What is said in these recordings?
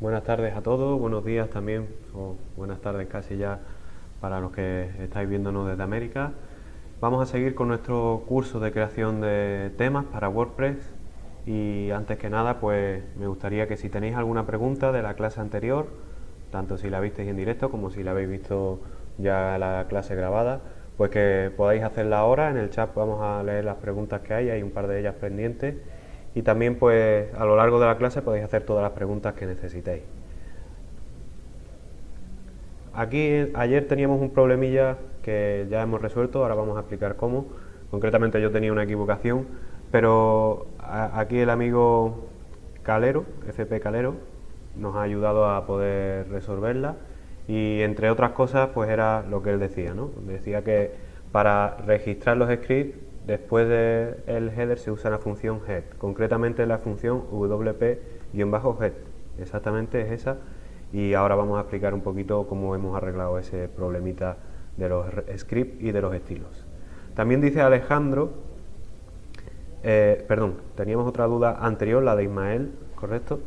Buenas tardes a todos, buenos días también, o buenas tardes casi ya para los que estáis viéndonos desde América. Vamos a seguir con nuestro curso de creación de temas para WordPress y antes que nada pues me gustaría que si tenéis alguna pregunta de la clase anterior, tanto si la visteis en directo como si la habéis visto ya la clase grabada, pues que podáis hacerla ahora. En el chat vamos a leer las preguntas que hay un par de ellas pendientes y también pues a lo largo de la clase podéis hacer todas las preguntas que necesitéis. Aquí ayer teníamos un problemilla que ya hemos resuelto, ahora vamos a explicar cómo. Concretamente yo tenía una equivocación, pero aquí el amigo Calero, FP Calero, nos ha ayudado a poder resolverla y entre otras cosas pues era lo que él decía, ¿no? Decía que para registrar los scripts después del header se usa la función head, concretamente la función wp-head, exactamente es esa, y ahora vamos a explicar un poquito cómo hemos arreglado ese problemita de los scripts y de los estilos. También dice Alejandro, teníamos otra duda anterior, la de Ismael, ¿correcto?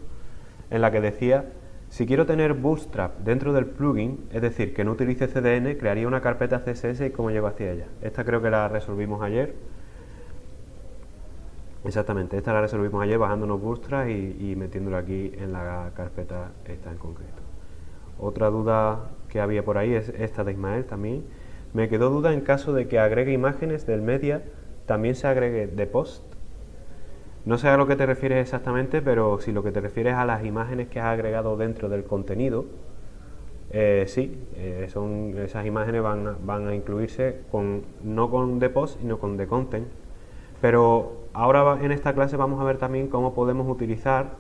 En la que decía, si quiero tener Bootstrap dentro del plugin, es decir, que no utilice CDN, crearía una carpeta CSS y cómo llego hacia ella. Esta creo que la resolvimos ayer. Exactamente, esta la resolvimos ayer bajándonos Bootstrap y metiéndolo aquí en la carpeta esta en concreto. Otra duda que había por ahí es esta de Ismael también. Me quedó duda en caso de que agregue imágenes del media, también se agregue de post. No sé a lo que te refieres exactamente, pero si lo que te refieres a las imágenes que has agregado dentro del contenido, sí, esas imágenes van a incluirse no con the post, sino con the content. Pero ahora en esta clase vamos a ver también cómo podemos utilizar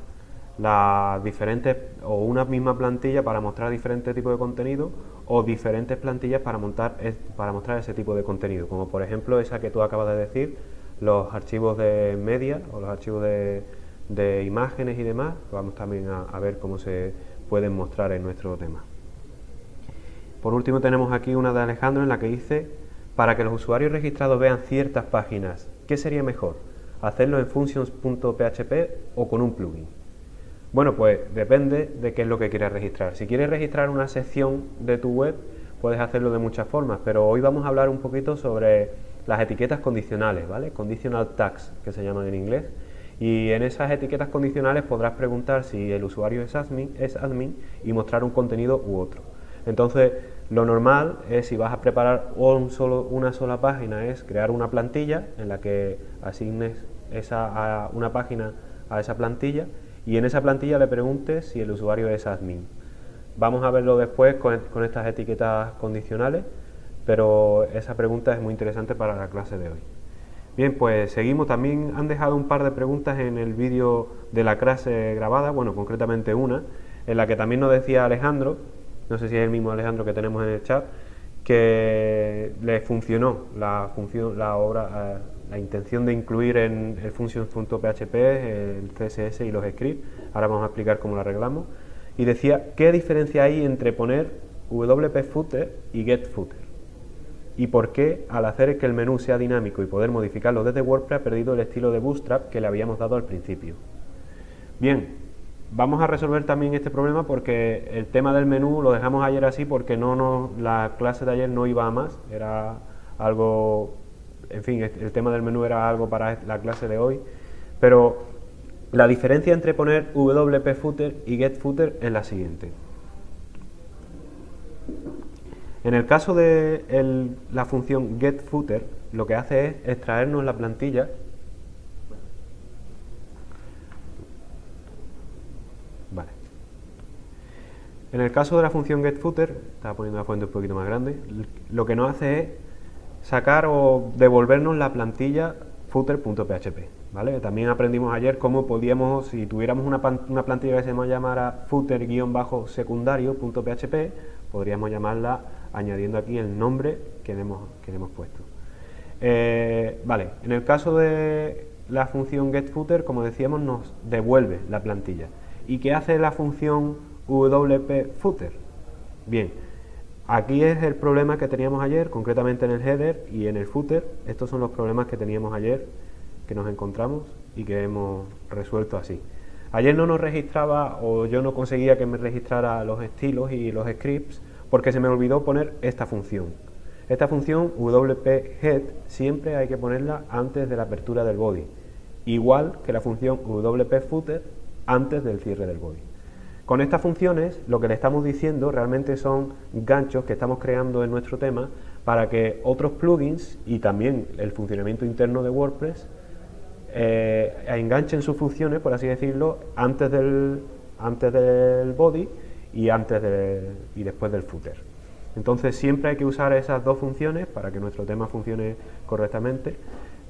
las diferentes o una misma plantilla para mostrar diferentes tipos de contenido o diferentes plantillas para mostrar ese tipo de contenido, como por ejemplo esa que tú acabas de decir, los archivos de media o los archivos de imágenes y demás. Vamos también a ver cómo se pueden mostrar en nuestro tema. Por último tenemos aquí una de Alejandro en la que dice, para que los usuarios registrados vean ciertas páginas, ¿qué sería mejor? ¿Hacerlo en functions.php o con un plugin? Bueno, pues depende de qué es lo que quieras registrar. Si quieres registrar una sección de tu web, puedes hacerlo de muchas formas, pero hoy vamos a hablar un poquito sobre las etiquetas condicionales, ¿vale? Conditional tags, que se llaman en inglés. Y en esas etiquetas condicionales podrás preguntar si el usuario es admin y mostrar un contenido u otro. Entonces, lo normal es, si vas a preparar una sola página, es crear una plantilla en la que asignes una página a esa plantilla y en esa plantilla le preguntes si el usuario es admin. Vamos a verlo después con estas etiquetas condicionales, pero esa pregunta es muy interesante para la clase de hoy. Bien, pues seguimos. También han dejado un par de preguntas en el vídeo de la clase grabada, bueno, concretamente una, en la que también nos decía Alejandro, no sé si es el mismo Alejandro que tenemos en el chat, que le funcionó la intención de incluir en el functions.php el CSS y los scripts. Ahora vamos a explicar cómo lo arreglamos. Y decía, ¿qué diferencia hay entre poner wp-footer y get-footer? ¿Y por qué al hacer que el menú sea dinámico y poder modificarlo desde WordPress ha perdido el estilo de Bootstrap que le habíamos dado al principio? Bien, vamos a resolver también este problema porque el tema del menú lo dejamos ayer así porque la clase de ayer no iba a más, era algo, en fin, el tema del menú era algo para la clase de hoy, pero la diferencia entre poner wp-footer y get-footer es la siguiente. En el caso de la función getFooter, lo que hace es extraernos la plantilla. Vale. En el caso de la función getFooter, estaba poniendo la fuente un poquito más grande, lo que nos hace es sacar o devolvernos la plantilla footer.php, ¿vale? También aprendimos ayer cómo podíamos, si tuviéramos una plantilla que se llamara footer-secundario.php, podríamos llamarla añadiendo aquí el nombre que le hemos puesto. Vale, en el caso de la función getFooter, como decíamos, nos devuelve la plantilla. ¿Y qué hace la función wp-footer? Bien, aquí es el problema que teníamos ayer, concretamente en el header y en el footer. Estos son los problemas que teníamos ayer, que nos encontramos y que hemos resuelto así. Ayer no nos registraba, o yo no conseguía que me registrara los estilos y los scripts porque se me olvidó poner esta función. Esta función wp-head siempre hay que ponerla antes de la apertura del body, igual que la función wp-footer antes del cierre del body. Con estas funciones lo que le estamos diciendo realmente son ganchos que estamos creando en nuestro tema para que otros plugins y también el funcionamiento interno de WordPress enganchen sus funciones, por así decirlo, antes del body y después del footer. Entonces siempre hay que usar esas dos funciones para que nuestro tema funcione correctamente.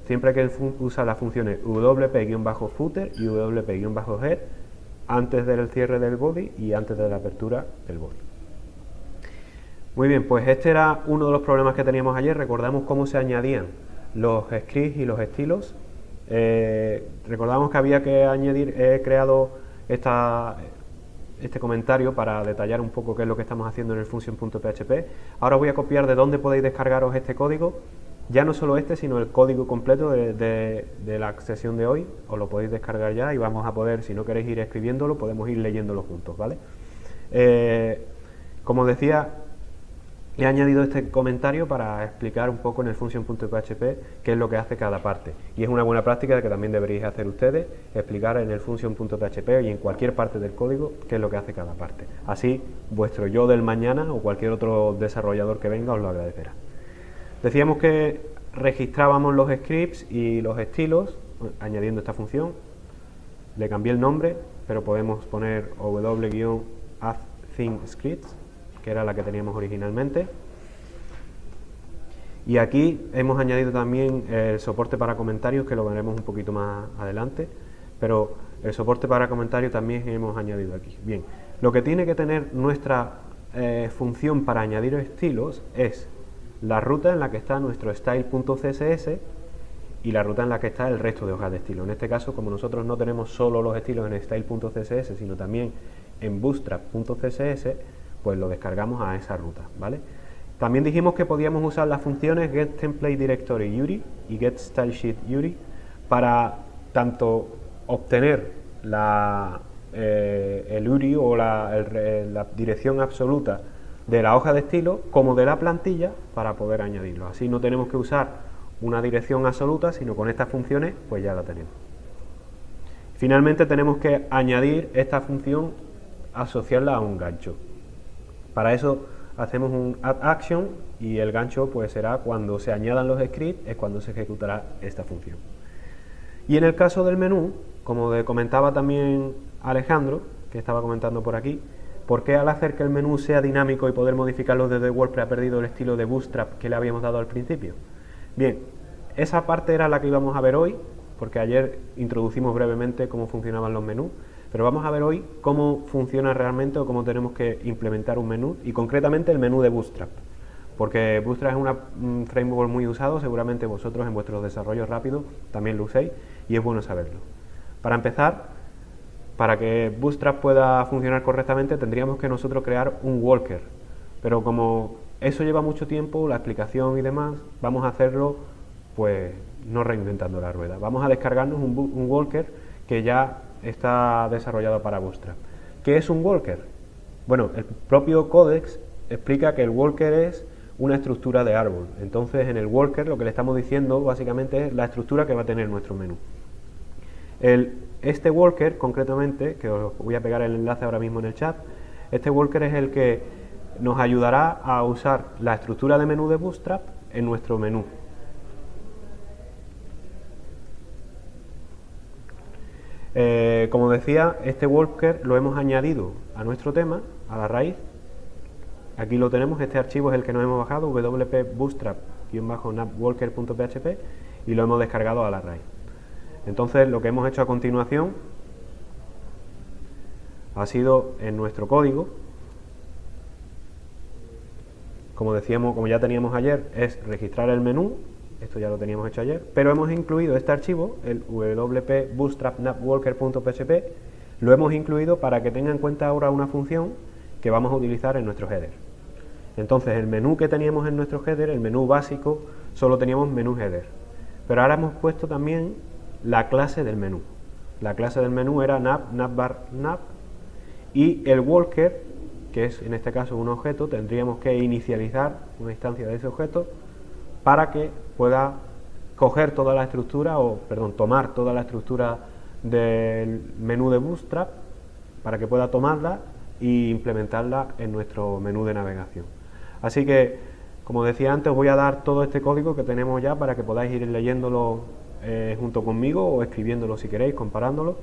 Siempre hay que usar las funciones wp-footer y wp-head antes del cierre del body y antes de la apertura del body. Muy bien, pues este era uno de los problemas que teníamos ayer. Recordamos cómo se añadían los scripts y los estilos. Recordamos que había que añadir, he creado este comentario para detallar un poco qué es lo que estamos haciendo en el function.php. Ahora voy a copiar de dónde podéis descargaros este código. Ya no solo este, sino el código completo de la sesión de hoy. Os lo podéis descargar ya y vamos a poder, si no queréis ir escribiéndolo, podemos ir leyéndolo juntos, ¿vale? Como decía, he añadido este comentario para explicar un poco en el function.php qué es lo que hace cada parte. Y es una buena práctica que también deberíais hacer ustedes, explicar en el function.php y en cualquier parte del código qué es lo que hace cada parte. Así, vuestro yo del mañana o cualquier otro desarrollador que venga os lo agradecerá. Decíamos que registrábamos los scripts y los estilos añadiendo esta función. Le cambié el nombre, pero podemos poner w-add-theme-scripts, que era la que teníamos originalmente. Y aquí hemos añadido también el soporte para comentarios, que lo veremos un poquito más adelante, pero el soporte para comentarios también hemos añadido aquí. Bien, lo que tiene que tener nuestra función para añadir estilos es la ruta en la que está nuestro style.css y la ruta en la que está el resto de hojas de estilo. En este caso, como nosotros no tenemos solo los estilos en style.css, sino también en bootstrap.css, pues lo descargamos a esa ruta, ¿vale? También dijimos que podíamos usar las funciones getTemplateDirectory y getStyleSheet para tanto obtener el URI o la dirección absoluta de la hoja de estilo como de la plantilla para poder añadirlo. Así no tenemos que usar una dirección absoluta, sino con estas funciones pues ya la tenemos. Finalmente tenemos que añadir esta función, asociarla a un gancho. Para eso hacemos un add action y el gancho pues será cuando se añadan los scripts, es cuando se ejecutará esta función. Y en el caso del menú, como comentaba también Alejandro, que estaba comentando por aquí, ¿por qué al hacer que el menú sea dinámico y poder modificarlo desde WordPress ha perdido el estilo de Bootstrap que le habíamos dado al principio? Bien, esa parte era la que íbamos a ver hoy, porque ayer introducimos brevemente cómo funcionaban los menús, pero vamos a ver hoy cómo funciona realmente o cómo tenemos que implementar un menú, y concretamente el menú de Bootstrap, porque Bootstrap es un framework muy usado, seguramente vosotros en vuestros desarrollos rápidos también lo uséis y es bueno saberlo. Para empezar, para que Bootstrap pueda funcionar correctamente tendríamos que nosotros crear un walker, pero como eso lleva mucho tiempo, la explicación y demás, vamos a hacerlo pues no reinventando la rueda. Vamos a descargarnos un walker que ya está desarrollado para Bootstrap. ¿Qué es un walker? Bueno, el propio Codex explica que el walker es una estructura de árbol. Entonces en el walker lo que le estamos diciendo básicamente es la estructura que va a tener nuestro menú. Este walker, concretamente, que os voy a pegar el enlace ahora mismo en el chat, este walker es el que nos ayudará a usar la estructura de menú de Bootstrap en nuestro menú. Como decía, este walker lo hemos añadido a nuestro tema, a la raíz. Aquí lo tenemos, este archivo es el que nos hemos bajado, wp-bootstrap-navwalker.php, y lo hemos descargado a la raíz. Entonces lo que hemos hecho a continuación ha sido en nuestro código, como decíamos, como ya teníamos ayer, es registrar el menú. Esto ya lo teníamos hecho ayer, pero hemos incluido este archivo, el wp-bootstrap-navwalker.php, lo hemos incluido para que tenga en cuenta ahora una función que vamos a utilizar en nuestro header. Entonces el menú que teníamos en nuestro header, el menú básico, solo teníamos menú header, pero ahora hemos puesto también la clase del menú. la clase del menú era nav, navbar, nav, y el walker, que es en este caso un objeto, tendríamos que inicializar una instancia de ese objeto para que pueda coger toda la estructura, o perdón, tomar toda la estructura del menú de Bootstrap, para que pueda tomarla e implementarla en nuestro menú de navegación. Así que, como decía antes, os voy a dar todo este código que tenemos ya para que podáis ir leyéndolo junto conmigo o escribiéndolo si queréis, comparándolo.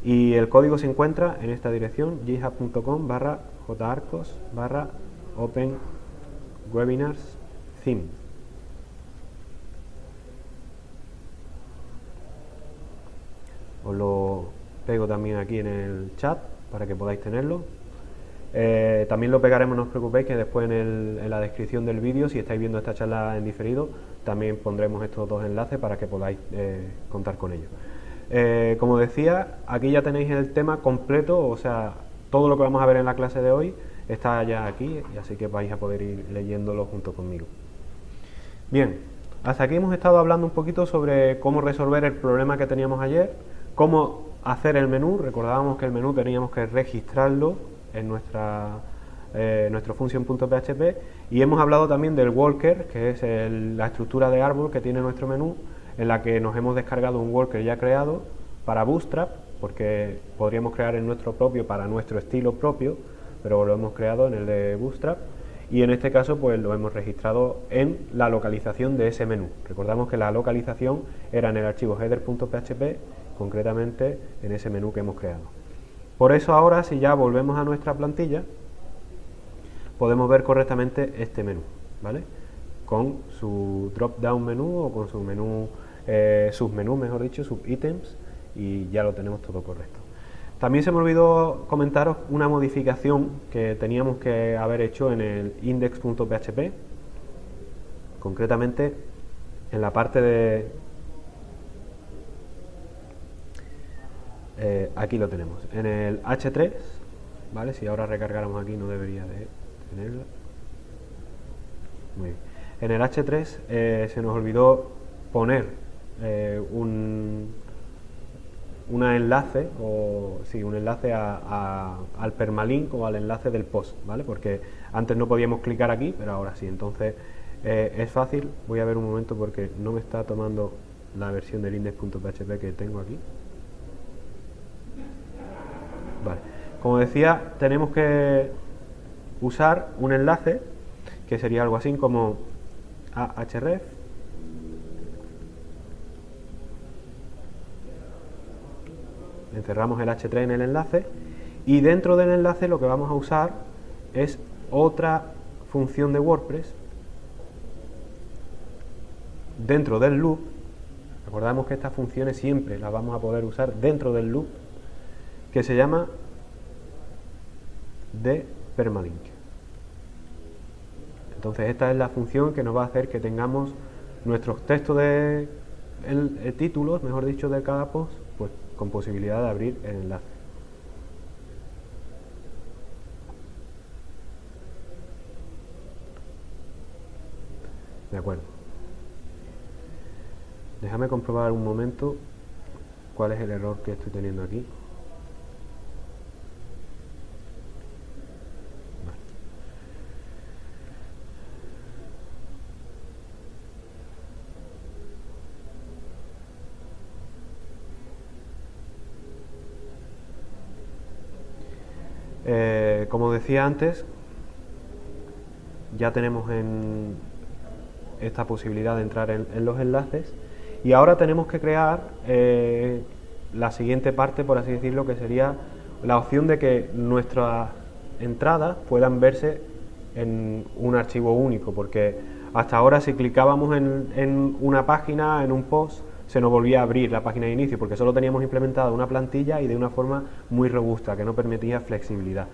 Y el código se encuentra en esta dirección, github.com/jarcos/open-webinars-theme. Os lo pego también aquí en el chat para que podáis tenerlo. También lo pegaremos, no os preocupéis, que después en la descripción del vídeo, si estáis viendo esta charla en diferido, también pondremos estos dos enlaces para que podáis contar con ellos. Como decía, aquí ya tenéis el tema completo, o sea, todo lo que vamos a ver en la clase de hoy está ya aquí, y así que vais a poder ir leyéndolo junto conmigo. Bien, hasta aquí hemos estado hablando un poquito sobre cómo resolver el problema que teníamos ayer, cómo hacer el menú. Recordábamos que el menú teníamos que registrarlo en nuestro function.php, y hemos hablado también del walker, que es la estructura de árbol que tiene nuestro menú, en la que nos hemos descargado un walker ya creado para Bootstrap, porque podríamos crear el nuestro propio para nuestro estilo propio, pero lo hemos creado en el de Bootstrap, y en este caso pues lo hemos registrado en la localización de ese menú. Recordamos que la localización era en el archivo header.php, concretamente en ese menú que hemos creado. Por eso ahora, si ya volvemos a nuestra plantilla, podemos ver correctamente este menú, ¿vale? Con su drop-down menú o con su menú, submenú, mejor dicho, subítems, y ya lo tenemos todo correcto. También se me olvidó comentaros una modificación que teníamos que haber hecho en el index.php, concretamente en la parte de... aquí lo tenemos, en el h3, ¿vale? Si ahora recargáramos aquí no debería de tenerla. Muy bien. En el h3 se nos olvidó poner un enlace, un enlace al permalink o al enlace del post, ¿vale? Porque antes no podíamos clicar aquí, pero ahora sí. Entonces es fácil. Voy a ver un momento porque no me está tomando la versión del index.php que tengo aquí. Vale. Como decía, tenemos que usar un enlace que sería algo así como ahref encerramos el h3 en el enlace, y dentro del enlace lo que vamos a usar es otra función de WordPress dentro del loop. Recordamos que estas funciones siempre las vamos a poder usar dentro del loop, que se llama dPermalink. Entonces esta es la función que nos va a hacer que tengamos nuestros textos de títulos, mejor dicho, de cada post, pues con posibilidad de abrir el enlace. De acuerdo. Déjame comprobar un momento cuál es el error que estoy teniendo aquí. Como decía antes, ya tenemos en esta posibilidad de entrar en los enlaces, y ahora tenemos que crear la siguiente parte, por así decirlo, que sería la opción de que nuestras entradas puedan verse en un archivo único, porque hasta ahora si clicábamos en una página, en un post, se nos volvía a abrir la página de inicio, porque solo teníamos implementada una plantilla y de una forma muy robusta, que no permitía flexibilidad.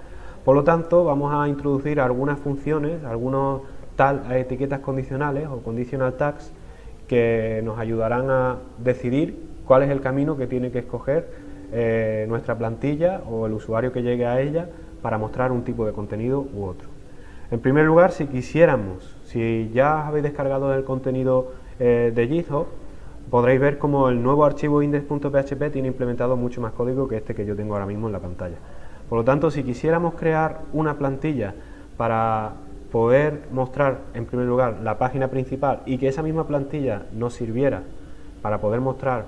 Por lo tanto, vamos a introducir algunas funciones, algunos etiquetas condicionales o conditional tags, que nos ayudarán a decidir cuál es el camino que tiene que escoger nuestra plantilla o el usuario que llegue a ella para mostrar un tipo de contenido u otro. En primer lugar, si ya habéis descargado el contenido de GitHub, podréis ver como el nuevo archivo index.php tiene implementado mucho más código que este que yo tengo ahora mismo en la pantalla. Por lo tanto, si quisiéramos crear una plantilla para poder mostrar en primer lugar la página principal y que esa misma plantilla nos sirviera para poder mostrar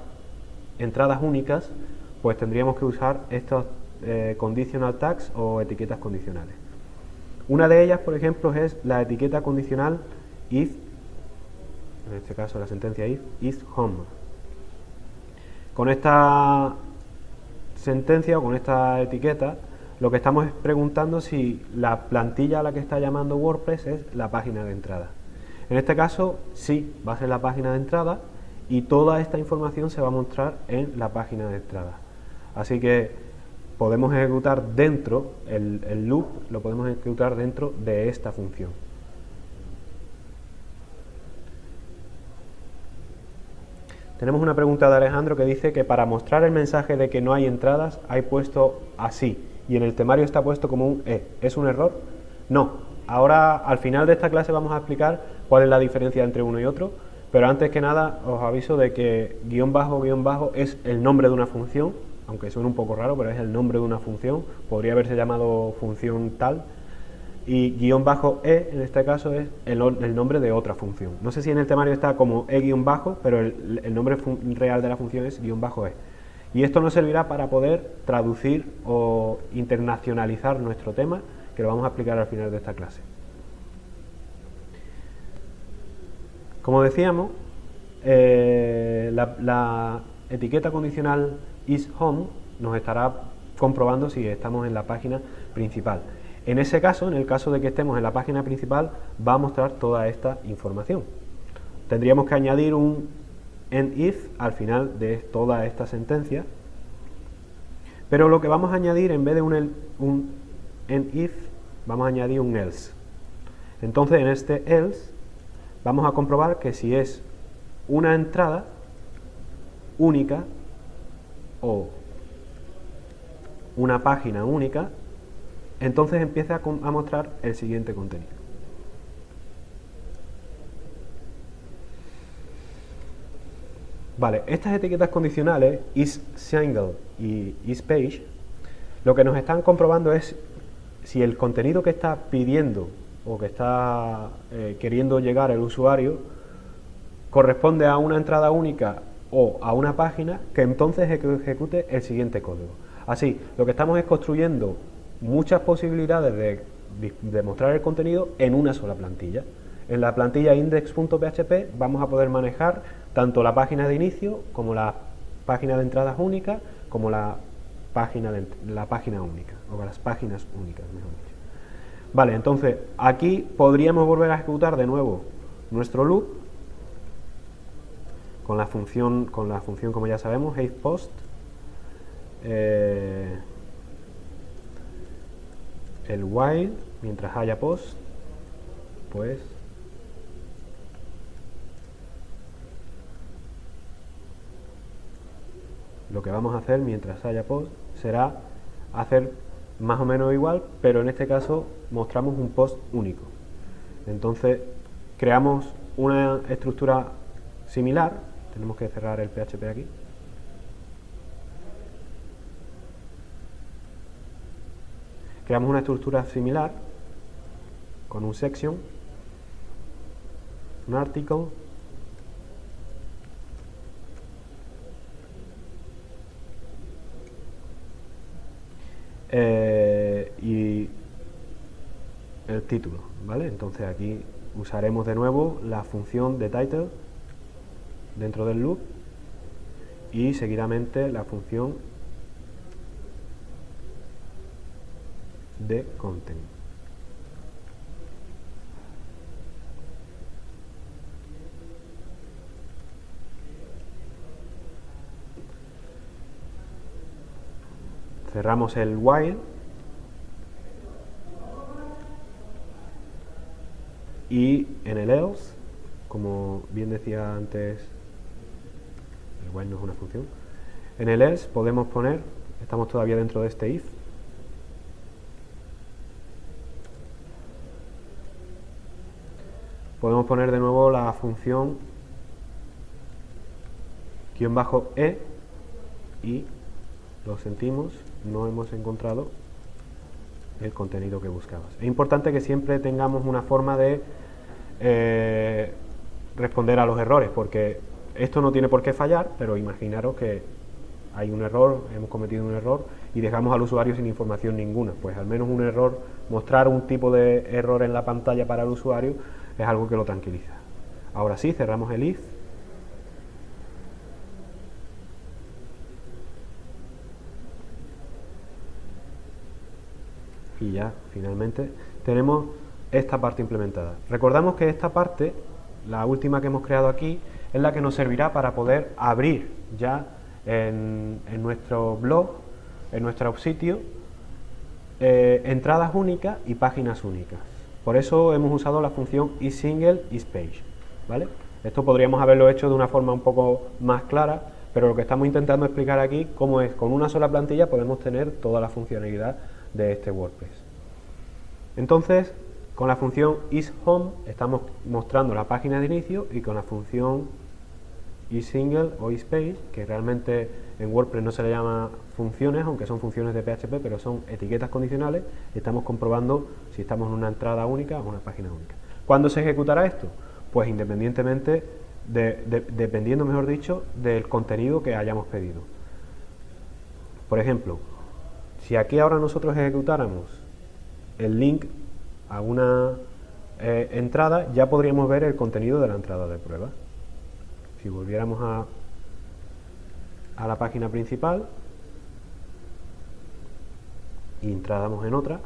entradas únicas, pues tendríamos que usar estos conditional tags o etiquetas condicionales. Una de ellas, por ejemplo, es la etiqueta condicional if, en este caso la sentencia if, is home. Con esta sentencia o con esta etiqueta, lo que estamos es preguntando si la plantilla a la que está llamando WordPress es la página de entrada. En este caso, sí, va a ser la página de entrada y toda esta información se va a mostrar en la página de entrada. Así que podemos ejecutar dentro, el loop lo podemos ejecutar dentro de esta función. Tenemos una pregunta de Alejandro que dice que para mostrar el mensaje de que no hay entradas hay puesto así y en el temario está puesto como un E. ¿Es un error? No. Ahora al final de esta clase vamos a explicar cuál es la diferencia entre uno y otro, pero antes que nada os aviso de que guión bajo es el nombre de una función, aunque suene un poco raro, pero es el nombre de una función, podría haberse llamado función tal, y guión bajo E en este caso es el nombre de otra función. No sé si en el temario está como E guión bajo, pero el nombre real de la función es guión bajo E. Y esto nos servirá para poder traducir o internacionalizar nuestro tema, que lo vamos a explicar al final de esta clase. Como decíamos, la etiqueta condicional isHome nos estará comprobando si estamos en la página principal. En ese caso, en el caso de que estemos en la página principal, va a mostrar toda esta información. Tendríamos que añadir un endIf al final de toda esta sentencia, pero lo que vamos a añadir, en vez de un endIf, vamos a añadir un else. Entonces, en este else vamos a comprobar que si es una entrada única o una página única, entonces empieza a mostrar el siguiente contenido. Vale, estas etiquetas condicionales, isSingle y isPage, lo que nos están comprobando es si el contenido que está pidiendo o que está queriendo llegar el usuario corresponde a una entrada única o a una página, que entonces ejecute el siguiente código. Así, lo que estamos es construyendo muchas posibilidades de mostrar el contenido en una sola plantilla. En la plantilla index.php vamos a poder manejar tanto la página de inicio como la página de entradas única, como la página única, o las páginas únicas, mejor dicho. Vale, entonces aquí podríamos volver a ejecutar de nuevo nuestro loop con la función como ya sabemos, HavePost. El while, mientras haya post, pues lo que vamos a hacer mientras haya post será hacer más o menos igual, pero en este caso mostramos un post único. Entonces creamos una estructura similar. Tenemos que cerrar el PHP aquí. Creamos una estructura similar con un section, un article, y el título, ¿vale? Entonces aquí usaremos de nuevo la función de title dentro del loop y seguidamente la función de content. Cerramos el while y en el else, como bien decía antes, el while no es una función. En el else podemos poner, estamos todavía dentro de este if, podemos poner de nuevo la función -e y lo sentimos, no hemos encontrado el contenido que buscabas. Es importante que siempre tengamos una forma de responder a los errores, porque esto no tiene por qué fallar, pero imaginaros que hay un error, hemos cometido un error y dejamos al usuario sin información ninguna. Pues al menos un error, mostrar un tipo de error en la pantalla para el usuario es algo que lo tranquiliza. Ahora sí, cerramos el if. Y ya, finalmente, tenemos esta parte implementada. Recordamos que esta parte, la última que hemos creado aquí, es la que nos servirá para poder abrir ya en nuestro blog, en nuestro sitio, entradas únicas y páginas únicas. Por eso hemos usado la función isSingle isPage, ¿vale? Esto podríamos haberlo hecho de una forma un poco más clara, pero lo que estamos intentando explicar aquí, cómo es con una sola plantilla podemos tener toda la funcionalidad de este WordPress. Entonces, con la función isHome estamos mostrando la página de inicio, y con la función isSingle o isPage, que realmente en WordPress no se le llama funciones, aunque son funciones de PHP, pero son etiquetas condicionales, estamos comprobando si estamos en una entrada única o una página única. ¿Cuándo se ejecutará esto? Pues independientemente, dependiendo, mejor dicho, del contenido que hayamos pedido. Por ejemplo, si aquí ahora nosotros ejecutáramos el link a una entrada, ya podríamos ver el contenido de la entrada de prueba. Si volviéramos a la página principal y entráramos en otra,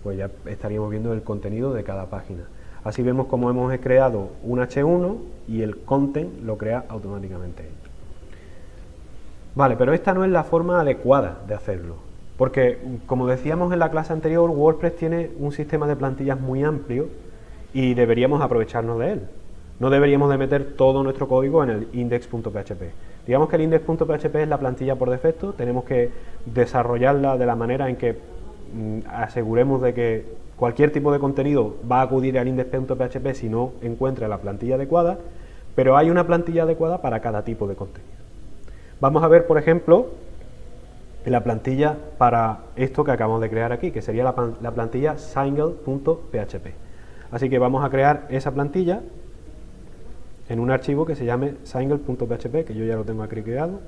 pues ya estaríamos viendo el contenido de cada página. Así vemos cómo hemos creado un H1 y el content lo crea automáticamente. Vale, pero esta no es la forma adecuada de hacerlo, porque como decíamos en la clase anterior, WordPress tiene un sistema de plantillas muy amplio y deberíamos aprovecharnos de él. No deberíamos de meter todo nuestro código en el index.php. Digamos que el index.php es la plantilla por defecto, tenemos que desarrollarla de la manera en que aseguremos de que cualquier tipo de contenido va a acudir al index.php si no encuentra la plantilla adecuada, pero hay una plantilla adecuada para cada tipo de contenido. Vamos a ver, por ejemplo, la plantilla para esto que acabamos de crear aquí, que sería la plantilla single.php. Así que vamos a crear esa plantilla en un archivo que se llame single.php, que yo ya lo tengo aquí creado.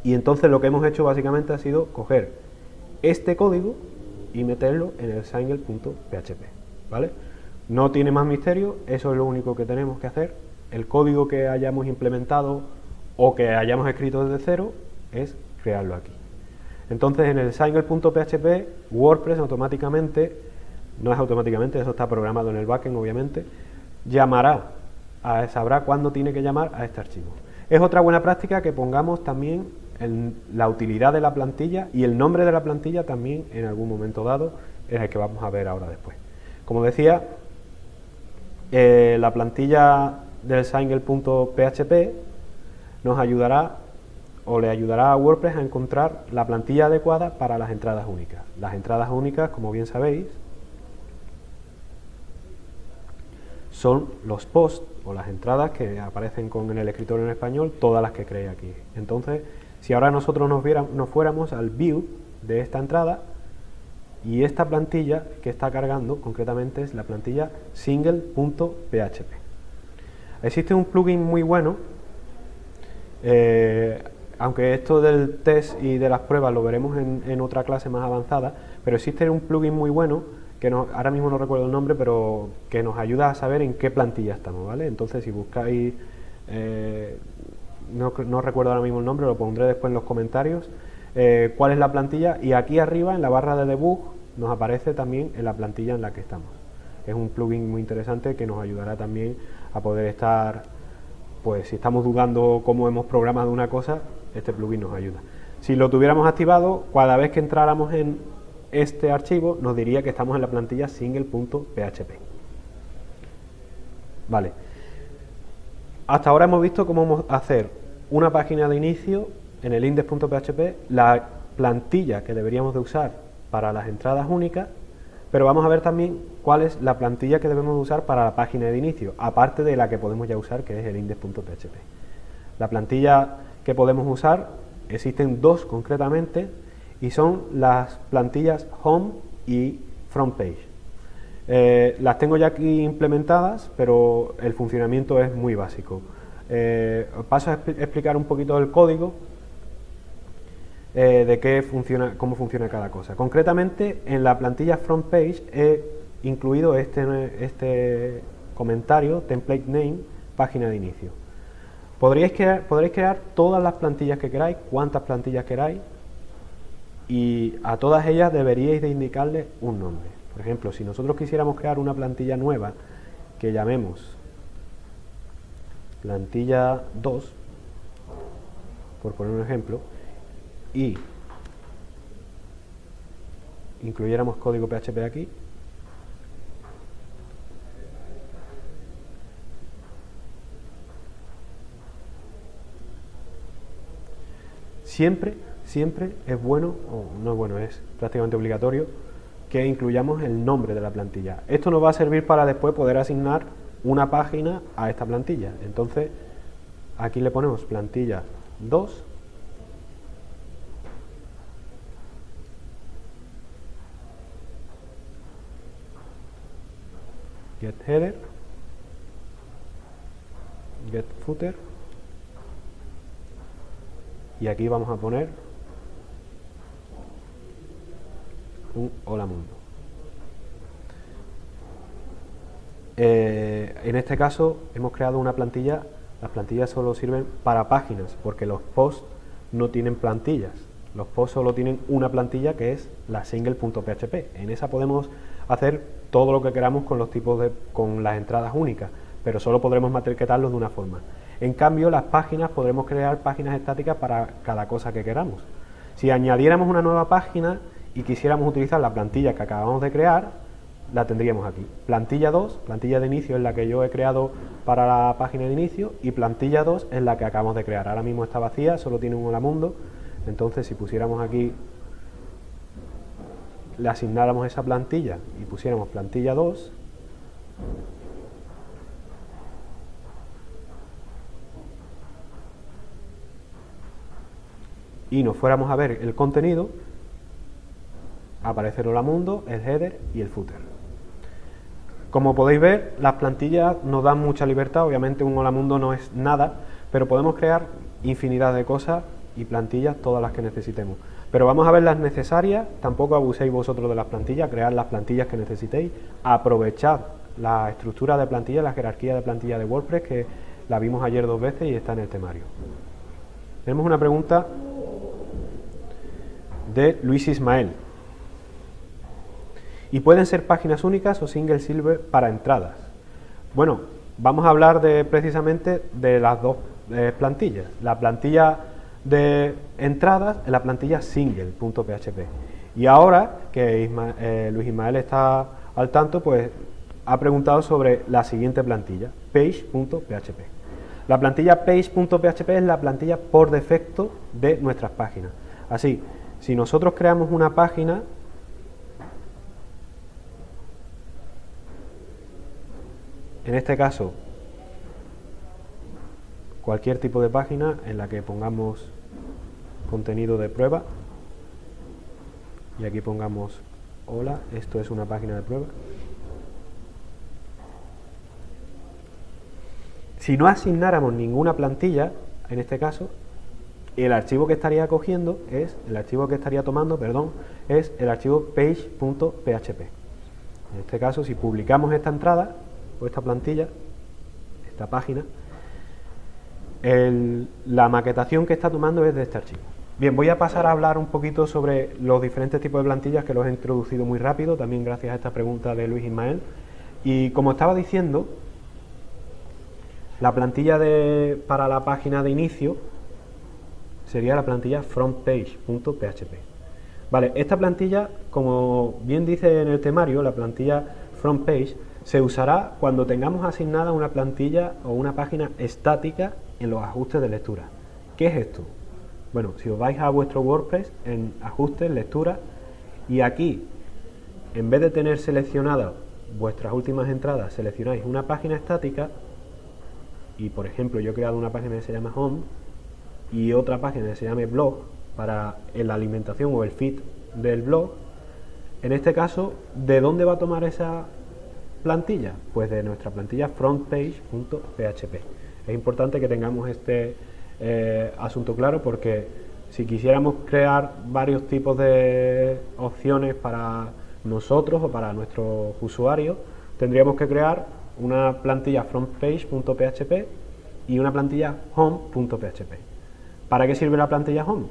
Y entonces lo que hemos hecho básicamente ha sido coger este código y meterlo en el single.php, ¿vale? No tiene más misterio, eso es lo único que tenemos que hacer. El código que hayamos implementado o que hayamos escrito desde cero es crearlo aquí. Entonces en el single.php WordPress automáticamente, no es automáticamente, eso está programado en el backend obviamente, sabrá cuándo tiene que llamar a este archivo. Es otra buena práctica que pongamos también la utilidad de la plantilla y el nombre de la plantilla también en algún momento dado, es el que vamos a ver ahora después. Como decía, la plantilla del single.php nos ayudará o le ayudará a WordPress a encontrar la plantilla adecuada para las entradas únicas. Las entradas únicas, como bien sabéis, son los posts o las entradas que aparecen en el escritorio en español, todas las que creé aquí. Entonces, si ahora nosotros nos fuéramos al view de esta entrada, y esta plantilla que está cargando concretamente es la plantilla single.php. Existe un plugin muy bueno, aunque esto del test y de las pruebas lo veremos en otra clase más avanzada, pero existe un plugin muy bueno que ahora mismo no recuerdo el nombre, pero que nos ayuda a saber en qué plantilla estamos, ¿vale? Entonces, si buscáis, no recuerdo ahora mismo el nombre, lo pondré después en los comentarios, cuál es la plantilla, y aquí arriba en la barra de debug nos aparece también en la plantilla en la que estamos. Es un plugin muy interesante que nos ayudará también a poder estar, pues si estamos dudando cómo hemos programado una cosa, este plugin nos ayuda. Si lo tuviéramos activado, cada vez que entráramos en este archivo nos diría que estamos en la plantilla single.php. Vale. Hasta ahora hemos visto cómo hacer una página de inicio en el index.php, la plantilla que deberíamos de usar para las entradas únicas, pero vamos a ver también cuál es la plantilla que debemos usar para la página de inicio, aparte de la que podemos ya usar, que es el index.php. La plantilla que podemos usar, existen dos concretamente, y son las plantillas Home y Front Page. Las tengo ya aquí implementadas, pero el funcionamiento es muy básico. Paso a explicar un poquito el código de cómo funciona cada cosa. Concretamente, en la plantilla Front Page he incluido este comentario, template name, página de inicio. Podréis crear todas las plantillas que queráis, cuantas plantillas queráis, y a todas ellas deberíais de indicarle un nombre. Por ejemplo, si nosotros quisiéramos crear una plantilla nueva que llamemos plantilla 2, por poner un ejemplo, y incluyéramos código PHP aquí, siempre es bueno, o no es bueno, es prácticamente obligatorio que incluyamos el nombre de la plantilla. Esto nos va a servir para después poder asignar una página a esta plantilla. Entonces, aquí le ponemos plantilla 2, get header, get footer, y aquí vamos a poner un hola mundo. En este caso hemos creado una plantilla. Las plantillas solo sirven para páginas, porque los posts no tienen plantillas. Los posts solo tienen una plantilla, que es la single.php. En esa podemos hacer todo lo que queramos con los tipos con las entradas únicas, pero solo podremos etiquetarlos de una forma. En cambio, las páginas podremos crear páginas estáticas para cada cosa que queramos. Si añadiéramos una nueva página y quisiéramos utilizar la plantilla que acabamos de crear, la tendríamos aquí. Plantilla 2, plantilla de inicio, es la que yo he creado para la página de inicio, y plantilla 2 es la que acabamos de crear. Ahora mismo está vacía, solo tiene un hola mundo. Entonces, si pusiéramos aquí, le asignáramos esa plantilla y pusiéramos plantilla 2, y nos fuéramos a ver el contenido, aparece el hola mundo, el header y el footer. Como podéis ver, las plantillas nos dan mucha libertad. Obviamente un hola mundo no es nada, pero podemos crear infinidad de cosas y plantillas, todas las que necesitemos. Pero vamos a ver las necesarias. Tampoco abuséis vosotros de las plantillas, cread las plantillas que necesitéis, aprovechad la estructura de plantilla, la jerarquía de plantilla de WordPress, que la vimos ayer 2 veces y está en el temario. Tenemos una pregunta de Luis Ismael. ¿Y pueden ser páginas únicas o single silver para entradas? Bueno, vamos a hablar precisamente de las dos plantillas. La plantilla de entradas es la plantilla single.php. Y ahora que Luis Ismael está al tanto, pues ha preguntado sobre la siguiente plantilla, page.php. La plantilla page.php es la plantilla por defecto de nuestras páginas. Así, si nosotros creamos una página, en este caso, cualquier tipo de página en la que pongamos contenido de prueba, y aquí pongamos hola, esto es una página de prueba. Si no asignáramos ninguna plantilla, en este caso, el archivo que estaría cogiendo es, el archivo que estaría tomando, perdón, es el archivo page.php. En este caso, si publicamos esta entrada o esta plantilla, esta página, la maquetación que está tomando es de este archivo. Bien, voy a pasar a hablar un poquito sobre los diferentes tipos de plantillas, que los he introducido muy rápido, también gracias a esta pregunta de Luis Ismael. Y como estaba diciendo, la plantilla para la página de inicio sería la plantilla frontpage.php. Vale, esta plantilla, como bien dice en el temario, la plantilla frontpage se usará cuando tengamos asignada una plantilla o una página estática en los ajustes de lectura. ¿Qué es esto? Bueno, si os vais a vuestro WordPress, en ajustes, lectura, y aquí en vez de tener seleccionadas vuestras últimas entradas, seleccionáis una página estática y, por ejemplo, yo he creado una página que se llama Home y otra página que se llame Blog para la alimentación o el feed del blog. En este caso, ¿de dónde va a tomar esa plantilla? Pues de nuestra plantilla frontpage.php. Es importante que tengamos este asunto claro, porque si quisiéramos crear varios tipos de opciones para nosotros o para nuestros usuarios, tendríamos que crear una plantilla frontpage.php y una plantilla home.php. ¿Para qué sirve la plantilla home?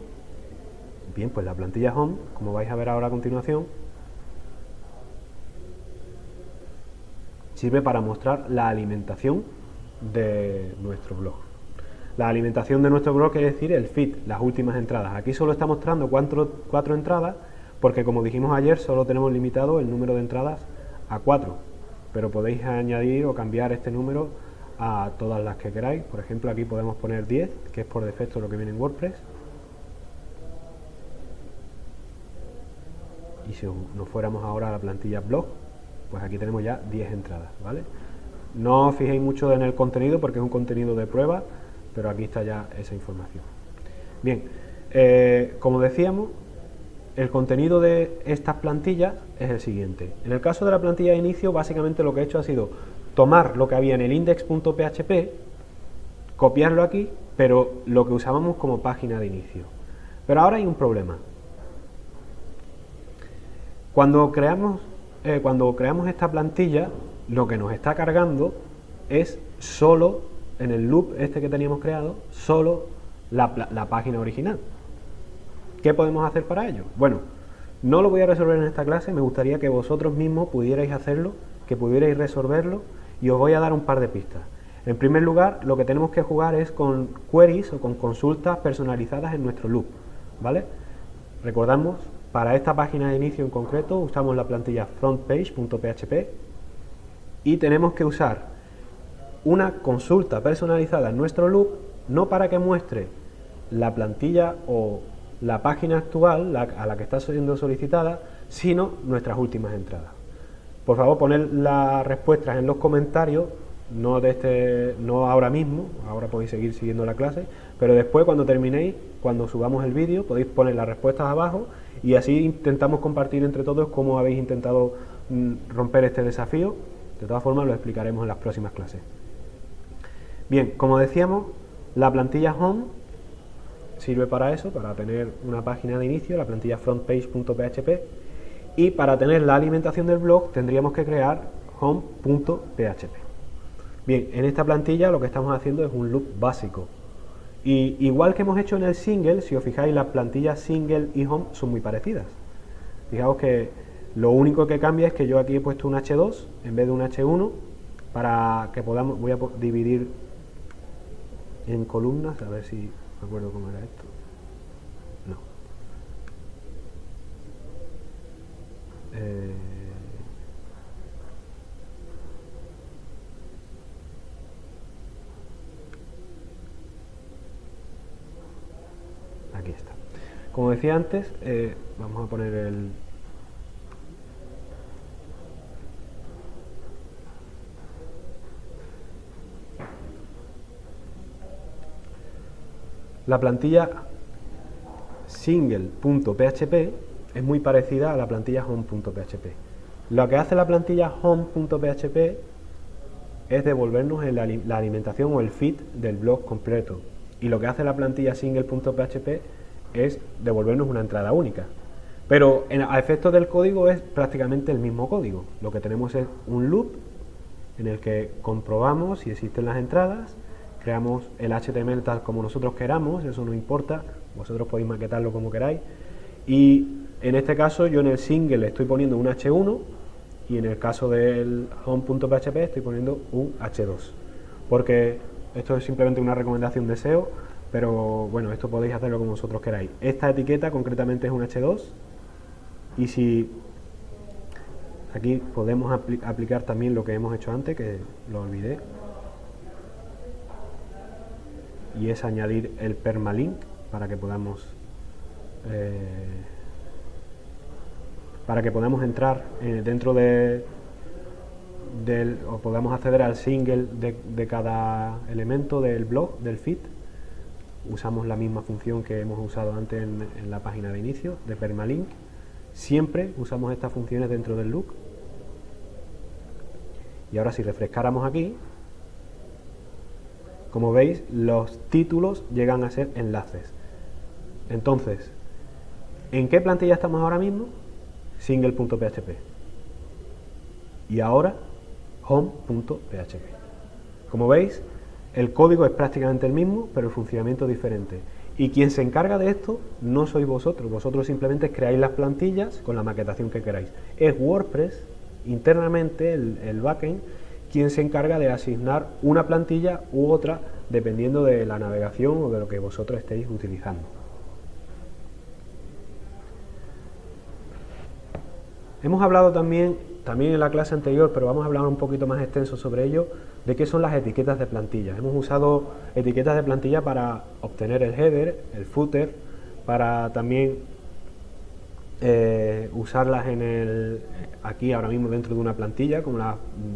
Bien, pues la plantilla home, como vais a ver ahora a continuación, sirve para mostrar la alimentación de nuestro blog. La alimentación de nuestro blog quiere decir el feed, las últimas entradas. Aquí solo está mostrando cuatro entradas, porque como dijimos ayer, solo tenemos limitado el número de entradas a 4, pero podéis añadir o cambiar este número a todas las que queráis. Por ejemplo, aquí podemos poner 10, que es por defecto lo que viene en WordPress. Y si nos fuéramos ahora a la plantilla blog, pues aquí tenemos ya 10 entradas, ¿vale? No os fijéis mucho en el contenido porque es un contenido de prueba, pero aquí está ya esa información. Bien, como decíamos, el contenido de estas plantillas es el siguiente. En el caso de la plantilla de inicio, básicamente lo que he hecho ha sido tomar lo que había en el index.php, copiarlo aquí, pero lo que usábamos como página de inicio. Pero ahora hay un problema. Cuando creamos esta plantilla, lo que nos está cargando es solo, en el loop este que teníamos creado, solo la página original. ¿Qué podemos hacer para ello? Bueno, no lo voy a resolver en esta clase, me gustaría que vosotros mismos pudierais hacerlo, que pudierais resolverlo, y os voy a dar un par de pistas. En primer lugar, lo que tenemos que jugar es con queries o con consultas personalizadas en nuestro loop, ¿vale? Recordamos, para esta página de inicio en concreto usamos la plantilla frontpage.php y tenemos que usar una consulta personalizada en nuestro loop, no para que muestre la plantilla o la página actual a la que está siendo solicitada, sino nuestras últimas entradas. Por favor, poned las respuestas en los comentarios, no ahora mismo, ahora podéis seguir siguiendo la clase, pero después cuando terminéis, cuando subamos el vídeo, podéis poner las respuestas abajo y así intentamos compartir entre todos cómo habéis intentado romper este desafío. De todas formas, lo explicaremos en las próximas clases. Bien, como decíamos, la plantilla home sirve para eso, para tener una página de inicio, la plantilla frontpage.php, y para tener la alimentación del blog tendríamos que crear home.php. Bien, en esta plantilla lo que estamos haciendo es un loop básico. Y igual que hemos hecho en el single, si os fijáis, las plantillas single y home son muy parecidas. Fijaos que lo único que cambia es que yo aquí he puesto un H2 en vez de un H1 para que podamos, voy a dividir en columnas, a ver si me acuerdo cómo era esto. No. Aquí está. Como decía antes, vamos a poner la plantilla single.php es muy parecida a la plantilla home.php. Lo que hace la plantilla home.php es devolvernos la alimentación o el feed del blog completo, y lo que hace la plantilla single.php es devolvernos una entrada única. Pero a efectos del código es prácticamente el mismo código. Lo que tenemos es un loop en el que comprobamos si existen las entradas, creamos el HTML tal como nosotros queramos, eso no importa, vosotros podéis maquetarlo como queráis, y en este caso yo en el single estoy poniendo un H1 y en el caso del home.php estoy poniendo un H2, porque esto es simplemente una recomendación de SEO, pero bueno, esto podéis hacerlo como vosotros queráis. Esta etiqueta concretamente es un H2, y si aquí podemos aplicar también lo que hemos hecho antes, que lo olvidé, y es añadir el permalink para que podamos para que podamos entrar dentro o podamos acceder al single de cada elemento del blog, del feed. Usamos la misma función que hemos usado antes en la página de inicio, de permalink. Siempre usamos estas funciones dentro del loop. Y ahora si refrescáramos aquí, como veis, los títulos llegan a ser enlaces. Entonces, ¿en qué plantilla estamos ahora mismo? Single.php. Y ahora, home.php. Como veis, el código es prácticamente el mismo, pero el funcionamiento es diferente. Y quien se encarga de esto no sois vosotros. Vosotros simplemente creáis las plantillas con la maquetación que queráis. Es WordPress, internamente, el backend, quien se encarga de asignar una plantilla u otra dependiendo de la navegación o de lo que vosotros estéis utilizando. Hemos hablado también en la clase anterior, pero vamos a hablar un poquito más extenso sobre ello, de qué son las etiquetas de plantilla. Hemos usado etiquetas de plantilla para obtener el header, el footer, para también usarlas aquí ahora mismo dentro de una plantilla, como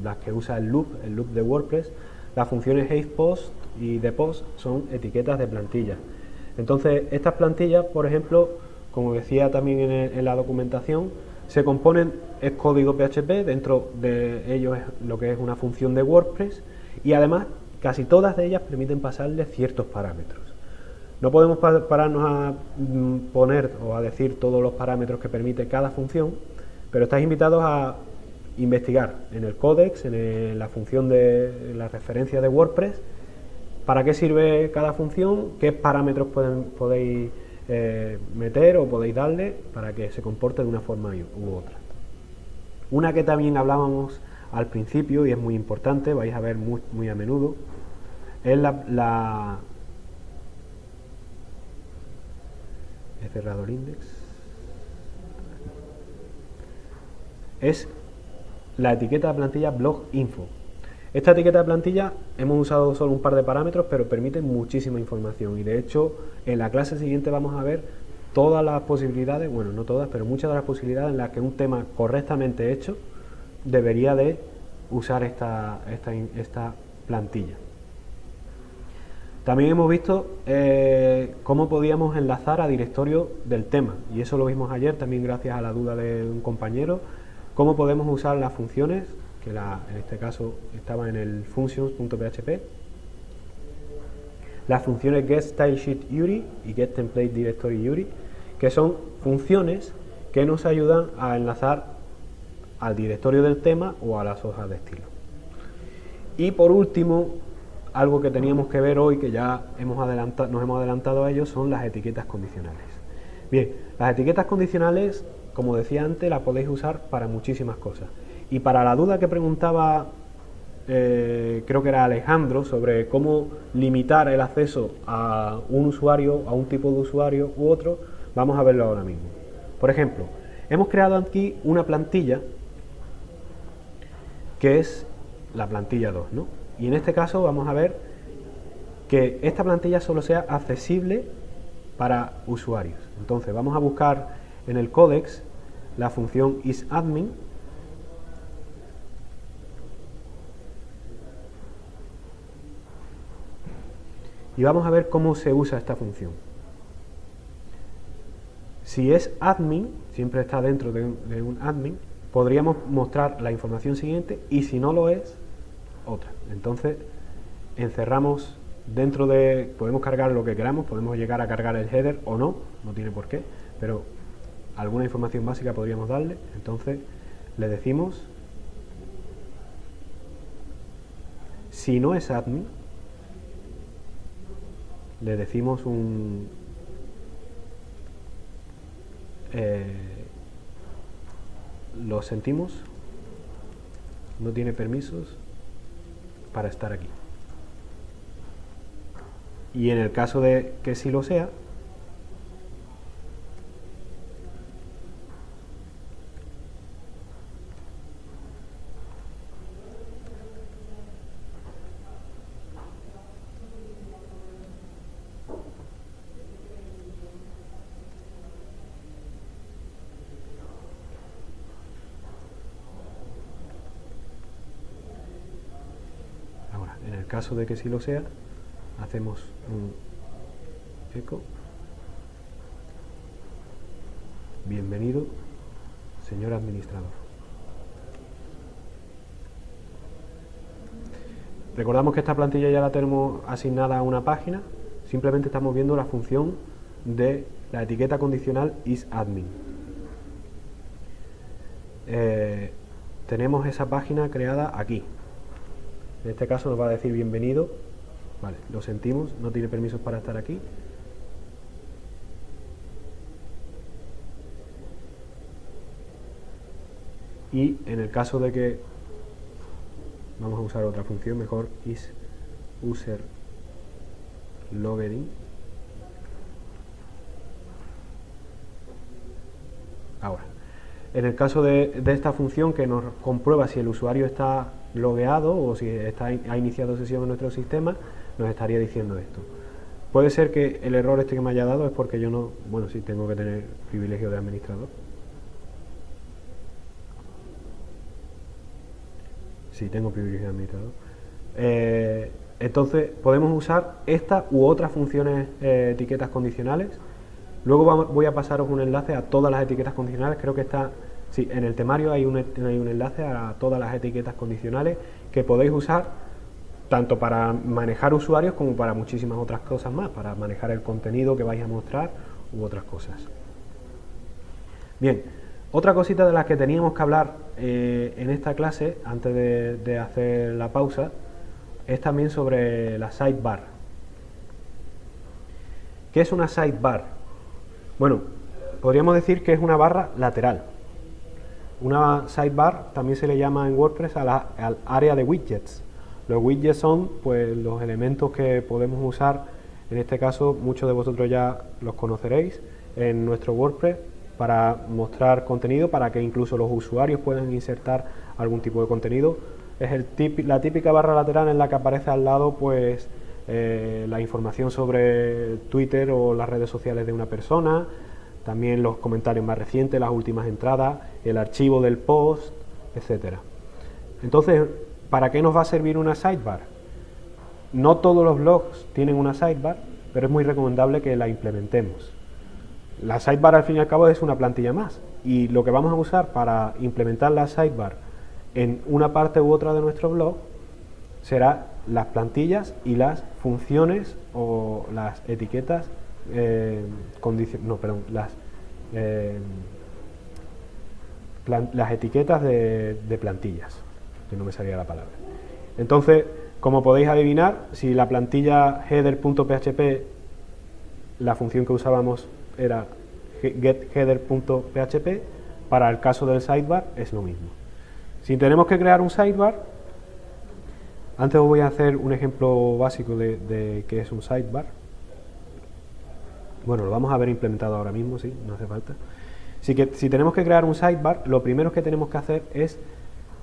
las que usa el loop de WordPress. Las funciones HatePost y ThePost son etiquetas de plantilla. Entonces, estas plantillas, por ejemplo, como decía también en la documentación, se componen, es código PHP, dentro de ellos es lo que es una función de WordPress, y además casi todas de ellas permiten pasarle ciertos parámetros. No podemos pararnos a poner o a decir todos los parámetros que permite cada función, pero estáis invitados a investigar en el códex, en la función de la referencia de WordPress, para qué sirve cada función, qué parámetros podéis meter o podéis darle para que se comporte de una forma u otra. Una que también hablábamos al principio y es muy importante, vais a ver muy a menudo, es he cerrado el index, es la etiqueta de plantilla blog info. Esta etiqueta de plantilla hemos usado solo un par de parámetros, pero permite muchísima información, y de hecho en la clase siguiente vamos a ver todas las posibilidades, bueno, no todas, pero muchas de las posibilidades en las que un tema correctamente hecho debería de usar esta plantilla. También hemos visto cómo podíamos enlazar a directorio del tema, y eso lo vimos ayer también gracias a la duda de un compañero, cómo podemos usar las funciones, que en este caso estaba en el functions.php, las funciones getStyleSheetURI y getTemplateDirectoryURI, que son funciones que nos ayudan a enlazar al directorio del tema o a las hojas de estilo. Y por último, algo que teníamos que ver hoy, que ya nos hemos adelantado a ello, son las etiquetas condicionales. Bien, las etiquetas condicionales, como decía antes, las podéis usar para muchísimas cosas. Y para la duda que preguntaba, creo que era Alejandro, sobre cómo limitar el acceso a un usuario, a un tipo de usuario u otro, vamos a verlo ahora mismo. Por ejemplo, hemos creado aquí una plantilla que es la plantilla 2, ¿no? Y en este caso vamos a ver que esta plantilla solo sea accesible para usuarios. Entonces vamos a buscar en el códex la función isAdmin, y vamos a ver cómo se usa esta función. Si es admin, siempre está dentro de un admin, podríamos mostrar la información siguiente, y si no lo es, otra. Entonces encerramos dentro podemos cargar lo que queramos, podemos llegar a cargar el header o no tiene por qué, pero alguna información básica podríamos darle. Entonces le decimos, si no es admin, le decimos lo sentimos, no tiene permisos para estar aquí. Y en el caso de que sí lo sea, caso de que sí lo sea, hacemos un eco. Bienvenido, señor administrador. Recordamos que esta plantilla ya la tenemos asignada a una página, simplemente estamos viendo la función de la etiqueta condicional isAdmin. Tenemos esa página creada aquí. En este caso nos va a decir bienvenido. Vale, lo sentimos, no tiene permisos para estar aquí. Y en el caso de que vamos a usar otra función, mejor isUserLogin. Ahora, en el caso de esta función que nos comprueba si el usuario está logueado o si ha iniciado sesión en nuestro sistema, nos estaría diciendo esto. Puede ser que el error este que me haya dado es porque yo no, bueno, sí tengo que tener privilegio de administrador. Sí, tengo privilegio de administrador. Entonces podemos usar esta u otras funciones etiquetas condicionales. Luego voy a pasaros un enlace a todas las etiquetas condicionales. Creo que está, sí, en el temario hay un enlace a todas las etiquetas condicionales que podéis usar tanto para manejar usuarios como para muchísimas otras cosas más, para manejar el contenido que vais a mostrar u otras cosas. Bien, otra cosita de las que teníamos que hablar en esta clase, antes de hacer la pausa, es también sobre la sidebar. ¿Qué es una sidebar? Bueno, podríamos decir que es una barra lateral. Una sidebar también se le llama en WordPress al área de widgets. Los widgets son pues los elementos que podemos usar, en este caso muchos de vosotros ya los conoceréis en nuestro WordPress para mostrar contenido, para que incluso los usuarios puedan insertar algún tipo de contenido. Es la típica barra lateral en la que aparece al lado pues la información sobre Twitter o las redes sociales de una persona, también los comentarios más recientes, las últimas entradas, el archivo del post, etcétera. Entonces, ¿para qué nos va a servir una sidebar? No todos los blogs tienen una sidebar, pero es muy recomendable que la implementemos. La sidebar al fin y al cabo es una plantilla más, y lo que vamos a usar para implementar la sidebar en una parte u otra de nuestro blog será las plantillas y las funciones o las etiquetas las etiquetas de plantillas, que no me salía la palabra. Entonces, como podéis adivinar, si la plantilla header.php, la función que usábamos era getHeader.php, para el caso del sidebar es lo mismo. Si tenemos que crear un sidebar, antes os voy a hacer un ejemplo básico de qué es un sidebar. Bueno, lo vamos a ver implementado ahora mismo, sí, no hace falta. Si tenemos que crear un sidebar, lo primero que tenemos que hacer es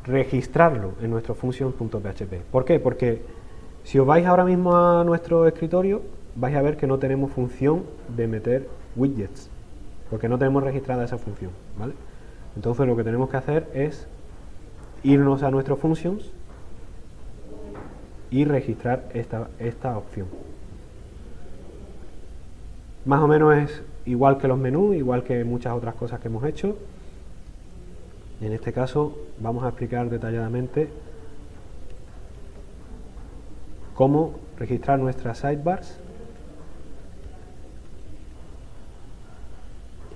registrarlo en nuestro function.php. ¿Por qué? Porque si os vais ahora mismo a nuestro escritorio, vais a ver que no tenemos función de meter widgets, porque no tenemos registrada esa función, ¿vale? Entonces lo que tenemos que hacer es irnos a nuestros functions y registrar esta opción. Más o menos es igual que los menús, igual que muchas otras cosas que hemos hecho. En este caso vamos a explicar detalladamente cómo registrar nuestras sidebars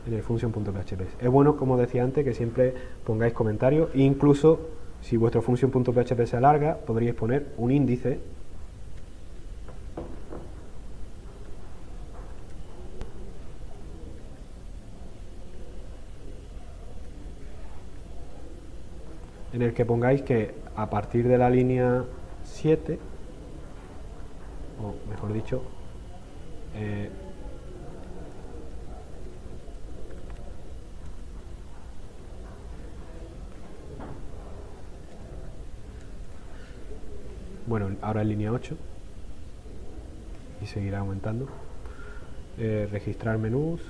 en el function.php. Es bueno, como decía antes, que siempre pongáis comentarios, e incluso si vuestro function.php se alarga, podríais poner un índice en el que pongáis que a partir de la línea 7, o mejor dicho, bueno, ahora en línea 8 y seguirá aumentando, registrar menús.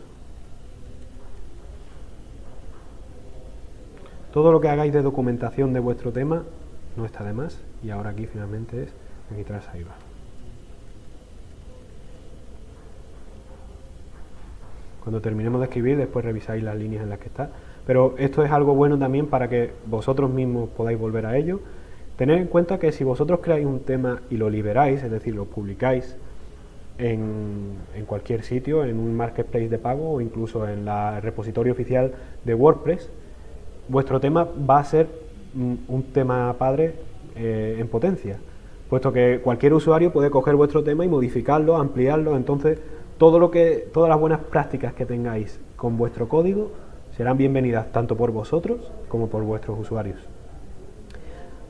Todo lo que hagáis de documentación de vuestro tema no está de más, y ahora aquí finalmente es registrar sidebar. Cuando terminemos de escribir, después revisáis las líneas en las que está. Pero esto es algo bueno también para que vosotros mismos podáis volver a ello. Tened en cuenta que si vosotros creáis un tema y lo liberáis, es decir, lo publicáis en cualquier sitio, en un marketplace de pago o incluso en el repositorio oficial de WordPress, vuestro tema va a ser un tema padre en potencia, puesto que cualquier usuario puede coger vuestro tema y modificarlo, ampliarlo. Entonces todas las buenas prácticas que tengáis con vuestro código serán bienvenidas tanto por vosotros como por vuestros usuarios.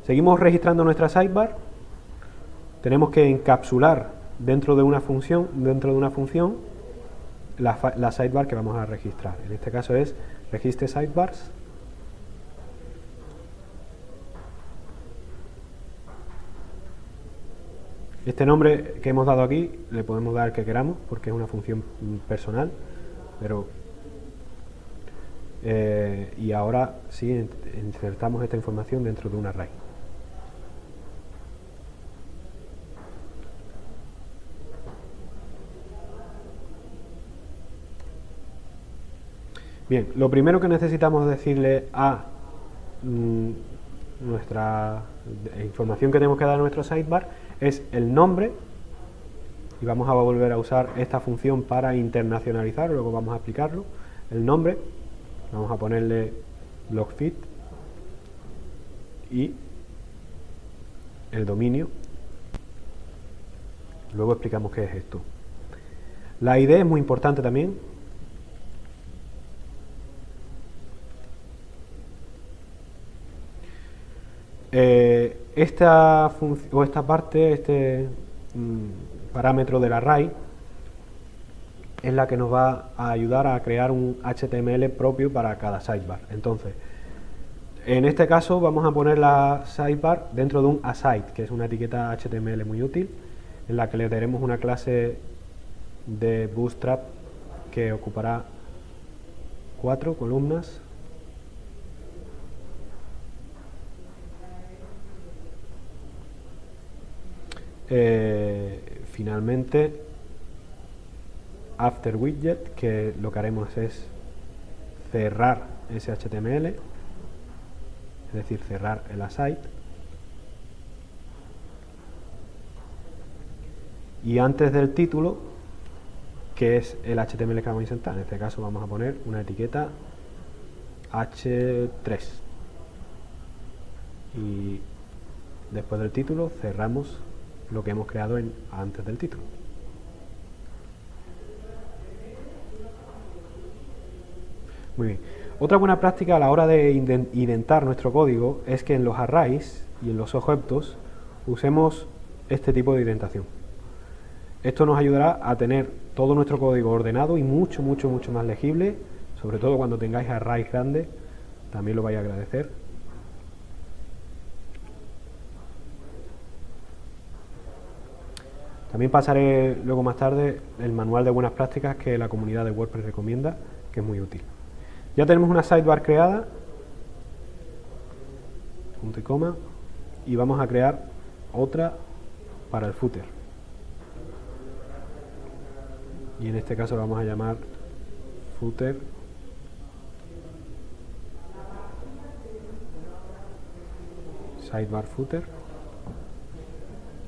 Seguimos registrando nuestra sidebar. Tenemos que encapsular dentro de una función la sidebar que vamos a registrar. En este caso es registre sidebars. Este nombre que hemos dado aquí le podemos dar el que queramos porque es una función personal, pero y ahora sí insertamos esta información dentro de un array. Bien, lo primero que necesitamos decirle a nuestra información que tenemos que dar a nuestro sidebar es el nombre, y vamos a volver a usar esta función para internacionalizar, luego vamos a aplicarlo. El nombre, vamos a ponerle blogfit, y el dominio, luego explicamos qué es esto. La ID es muy importante también. Esta parte, este parámetro del array, es la que nos va a ayudar a crear un HTML propio para cada sidebar. Entonces, en este caso vamos a poner la sidebar dentro de un aside, que es una etiqueta HTML muy útil, en la que le daremos una clase de Bootstrap que ocupará 4 columnas. Finalmente, after widget, que lo que haremos es cerrar ese HTML, es decir, cerrar el aside. Y antes del título, que es el HTML que vamos a insertar, en este caso vamos a poner una etiqueta H3. Y después del título cerramos lo que hemos creado antes del título. Muy bien. Otra buena práctica a la hora de indentar nuestro código es que en los arrays y en los objetos usemos este tipo de indentación. Esto nos ayudará a tener todo nuestro código ordenado y mucho más legible, sobre todo cuando tengáis arrays grandes, también lo vais a agradecer. También pasaré luego más tarde el manual de buenas prácticas que la comunidad de WordPress recomienda, que es muy útil. Ya tenemos una sidebar creada, punto y coma, y vamos a crear otra para el footer. Y en este caso lo vamos a llamar footer sidebar footer,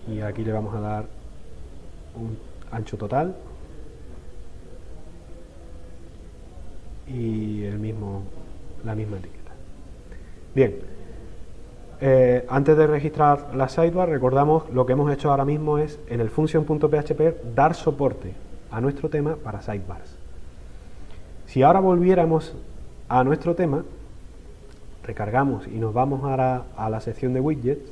y aquí le vamos a dar un ancho total y la misma etiqueta. Bien, antes de registrar la sidebar, recordamos lo que hemos hecho ahora mismo es en el function.php dar soporte a nuestro tema para sidebars. Si ahora volviéramos a nuestro tema, recargamos y nos vamos ahora a la sección de widgets,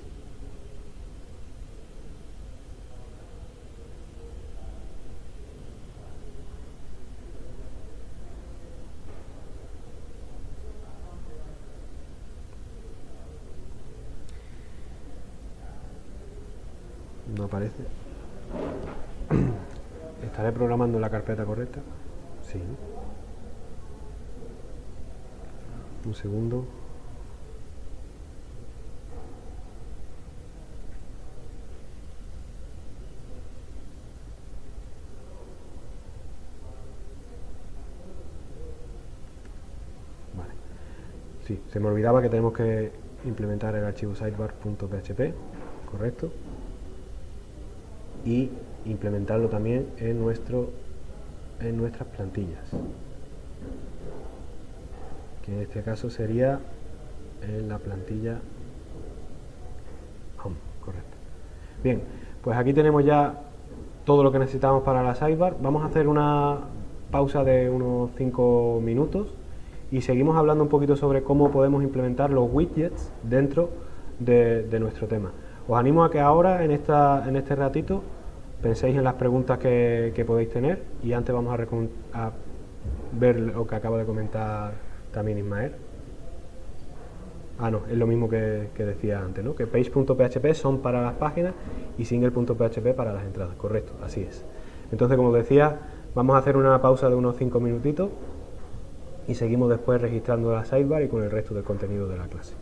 no aparece. ¿Estaré programando la carpeta correcta? Sí. Un segundo. sí, se me olvidaba que tenemos que implementar el archivo sidebar.php, correcto, y implementarlo también en nuestras plantillas, que en este caso sería en la plantilla home, correcto. Bien, pues aquí tenemos ya todo lo que necesitamos para la sidebar. Vamos a hacer una pausa de unos 5 minutos y seguimos hablando un poquito sobre cómo podemos implementar los widgets dentro de nuestro tema. Os animo a que ahora, en este ratito, penséis en las preguntas que podéis tener, y antes vamos a ver lo que acaba de comentar también Ismael. Ah, no, es lo mismo que decía antes, ¿no? Que page.php son para las páginas y single.php para las entradas, correcto, así es. Entonces, como decía, vamos a hacer una pausa de unos 5 minutitos y seguimos después registrando la sidebar y con el resto del contenido de la clase.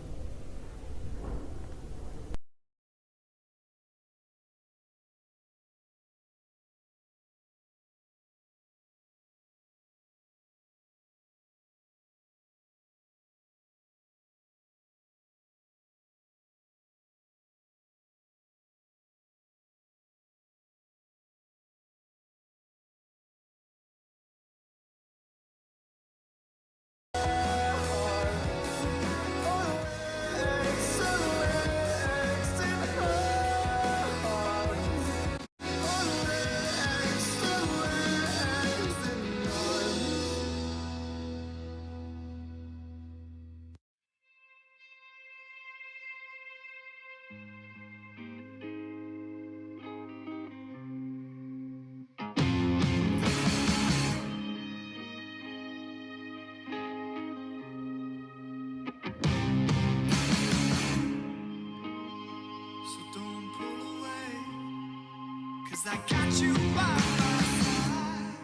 I got you by my side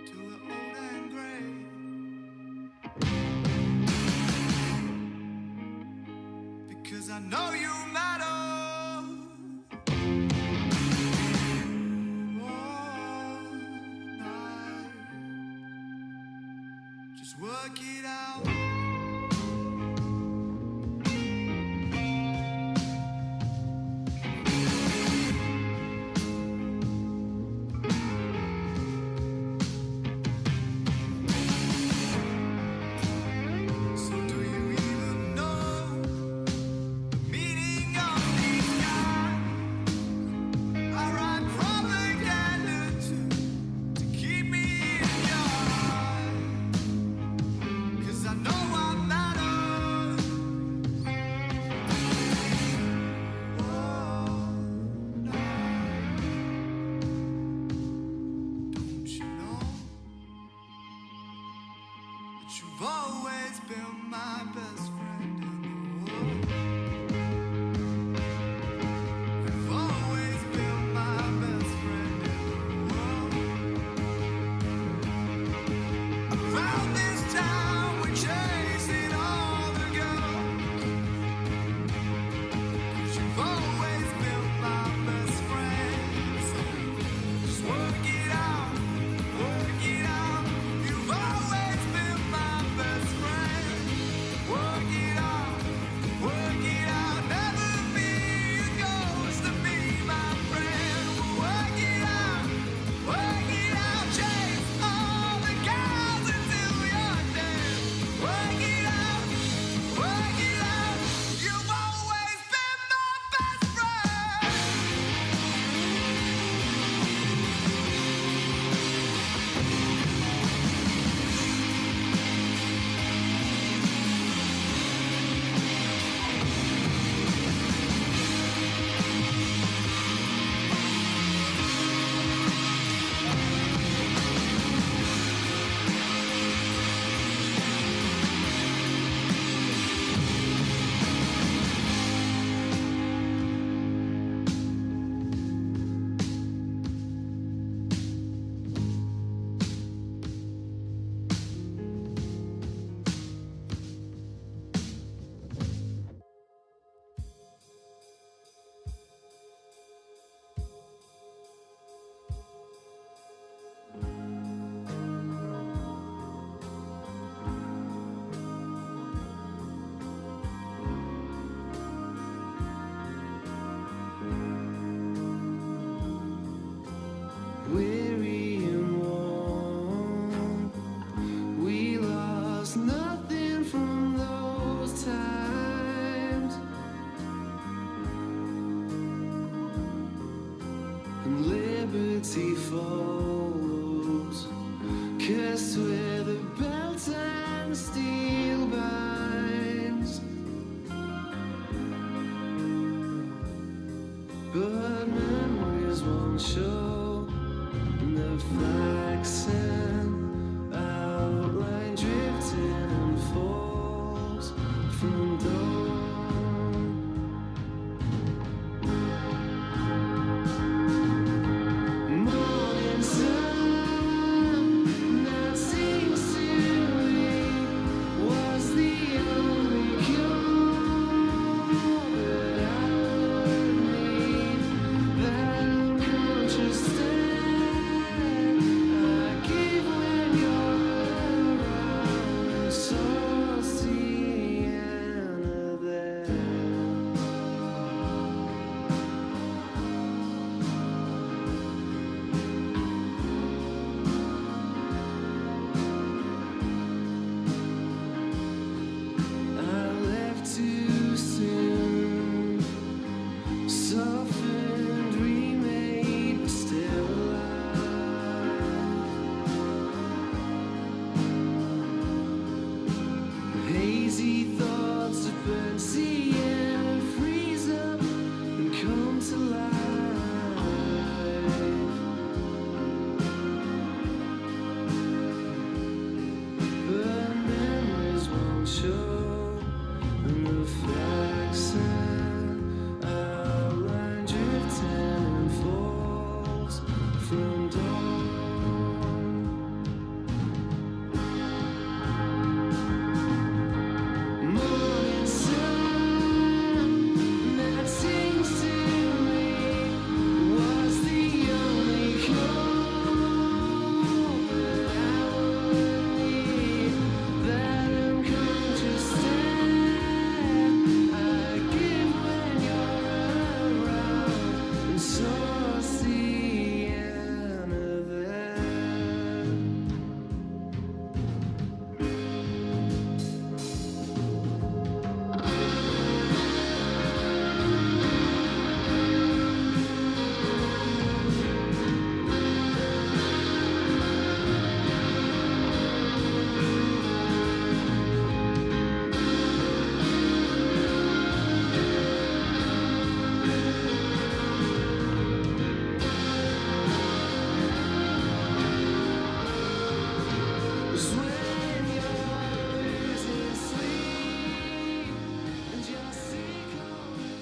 to the old and gray, because I know you matter. All night, just work it out. You've always been my best friend in the world. You've always been my best friend in the world. Around this town we're chasing all the girls, 'cause you've always been my best friend. So just work it out, work it out. You've always been my best friend. Work it out, work unfolds, cursed with a belt and steel binds. But memories won't show the flaxen outline drifting and falls from dawn. Morning sun that seems to me was the only cure that I would need. That unconscious stand I give when you're around, so Sienna there. I left too soon, softened, remade, but still alive. Hazy thoughts of burnt sea and freeze up and come to life. But memories won't show, and the flaxen outline drifting and falls from dawn. Morning sun that sings to me was the only cure that I would need. That unconscious stand I give when you're around, and so Sienna there. Was when you're losing sleep and you're sick of it.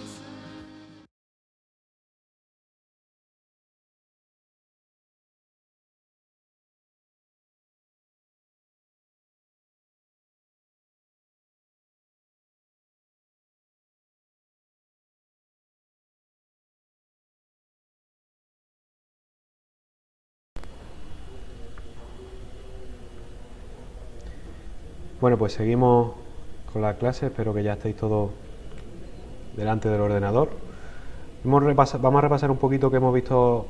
Bueno, pues seguimos con la clase, espero que ya estéis todos delante del ordenador. Vamos a repasar un poquito que hemos visto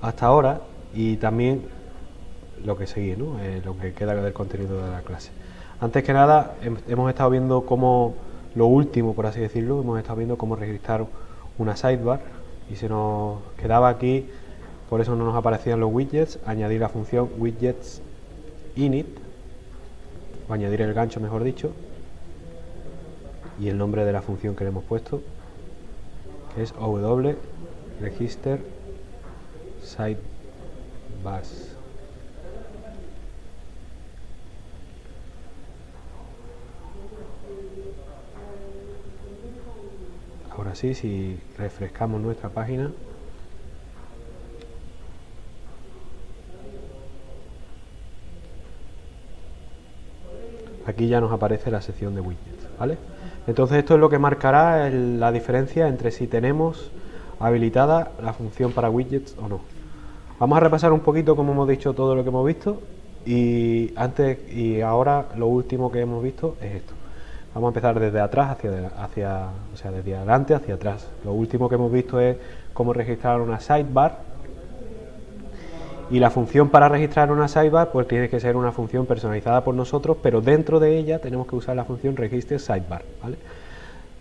hasta ahora y también lo que sigue, ¿no? Lo que queda del contenido de la clase. Antes que nada, hemos estado viendo cómo, lo último, por así decirlo, hemos estado viendo cómo registrar una sidebar y se nos quedaba aquí, por eso no nos aparecían los widgets, añadir la función widgets init, o añadir el gancho, mejor dicho, y el nombre de la función que le hemos puesto, que es ow register sidebars. Ahora sí, si refrescamos nuestra página, aquí ya nos aparece la sección de widgets, ¿vale? Entonces esto es lo que marcará la diferencia entre si tenemos habilitada la función para widgets o no. Vamos a repasar un poquito, como hemos dicho, todo lo que hemos visto y ahora lo último que hemos visto es esto. Vamos a empezar desde atrás o sea, desde adelante hacia atrás. Lo último que hemos visto es cómo registrar una sidebar. Y la función para registrar una sidebar pues tiene que ser una función personalizada por nosotros, pero dentro de ella tenemos que usar la función register sidebar, ¿vale?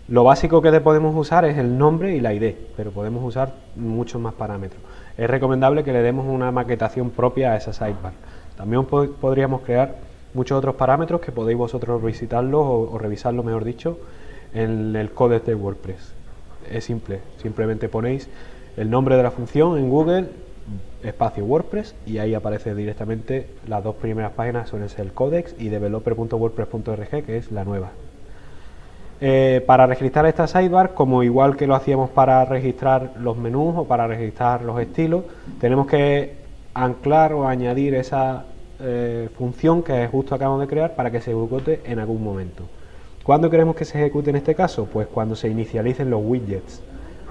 Lo básico que podemos usar es el nombre y la ID, pero podemos usar muchos más parámetros. es recomendable que le demos una maquetación propia a esa sidebar. También podríamos crear muchos otros parámetros que podéis vosotros visitarlos o revisarlo, mejor dicho, en el códex de WordPress. Es simple, simplemente ponéis el nombre de la función en Google, espacio WordPress, y ahí aparece directamente las dos primeras páginas, suelen ser el códex y developer.wordpress.org, que es la nueva. Para registrar esta sidebar, como igual que lo hacíamos para registrar los menús o para registrar los estilos, tenemos que anclar o añadir esa función que justo acabamos de crear para que se ejecute en algún momento. ¿Cuándo queremos que se ejecute en este caso? Pues cuando se inicialicen los widgets.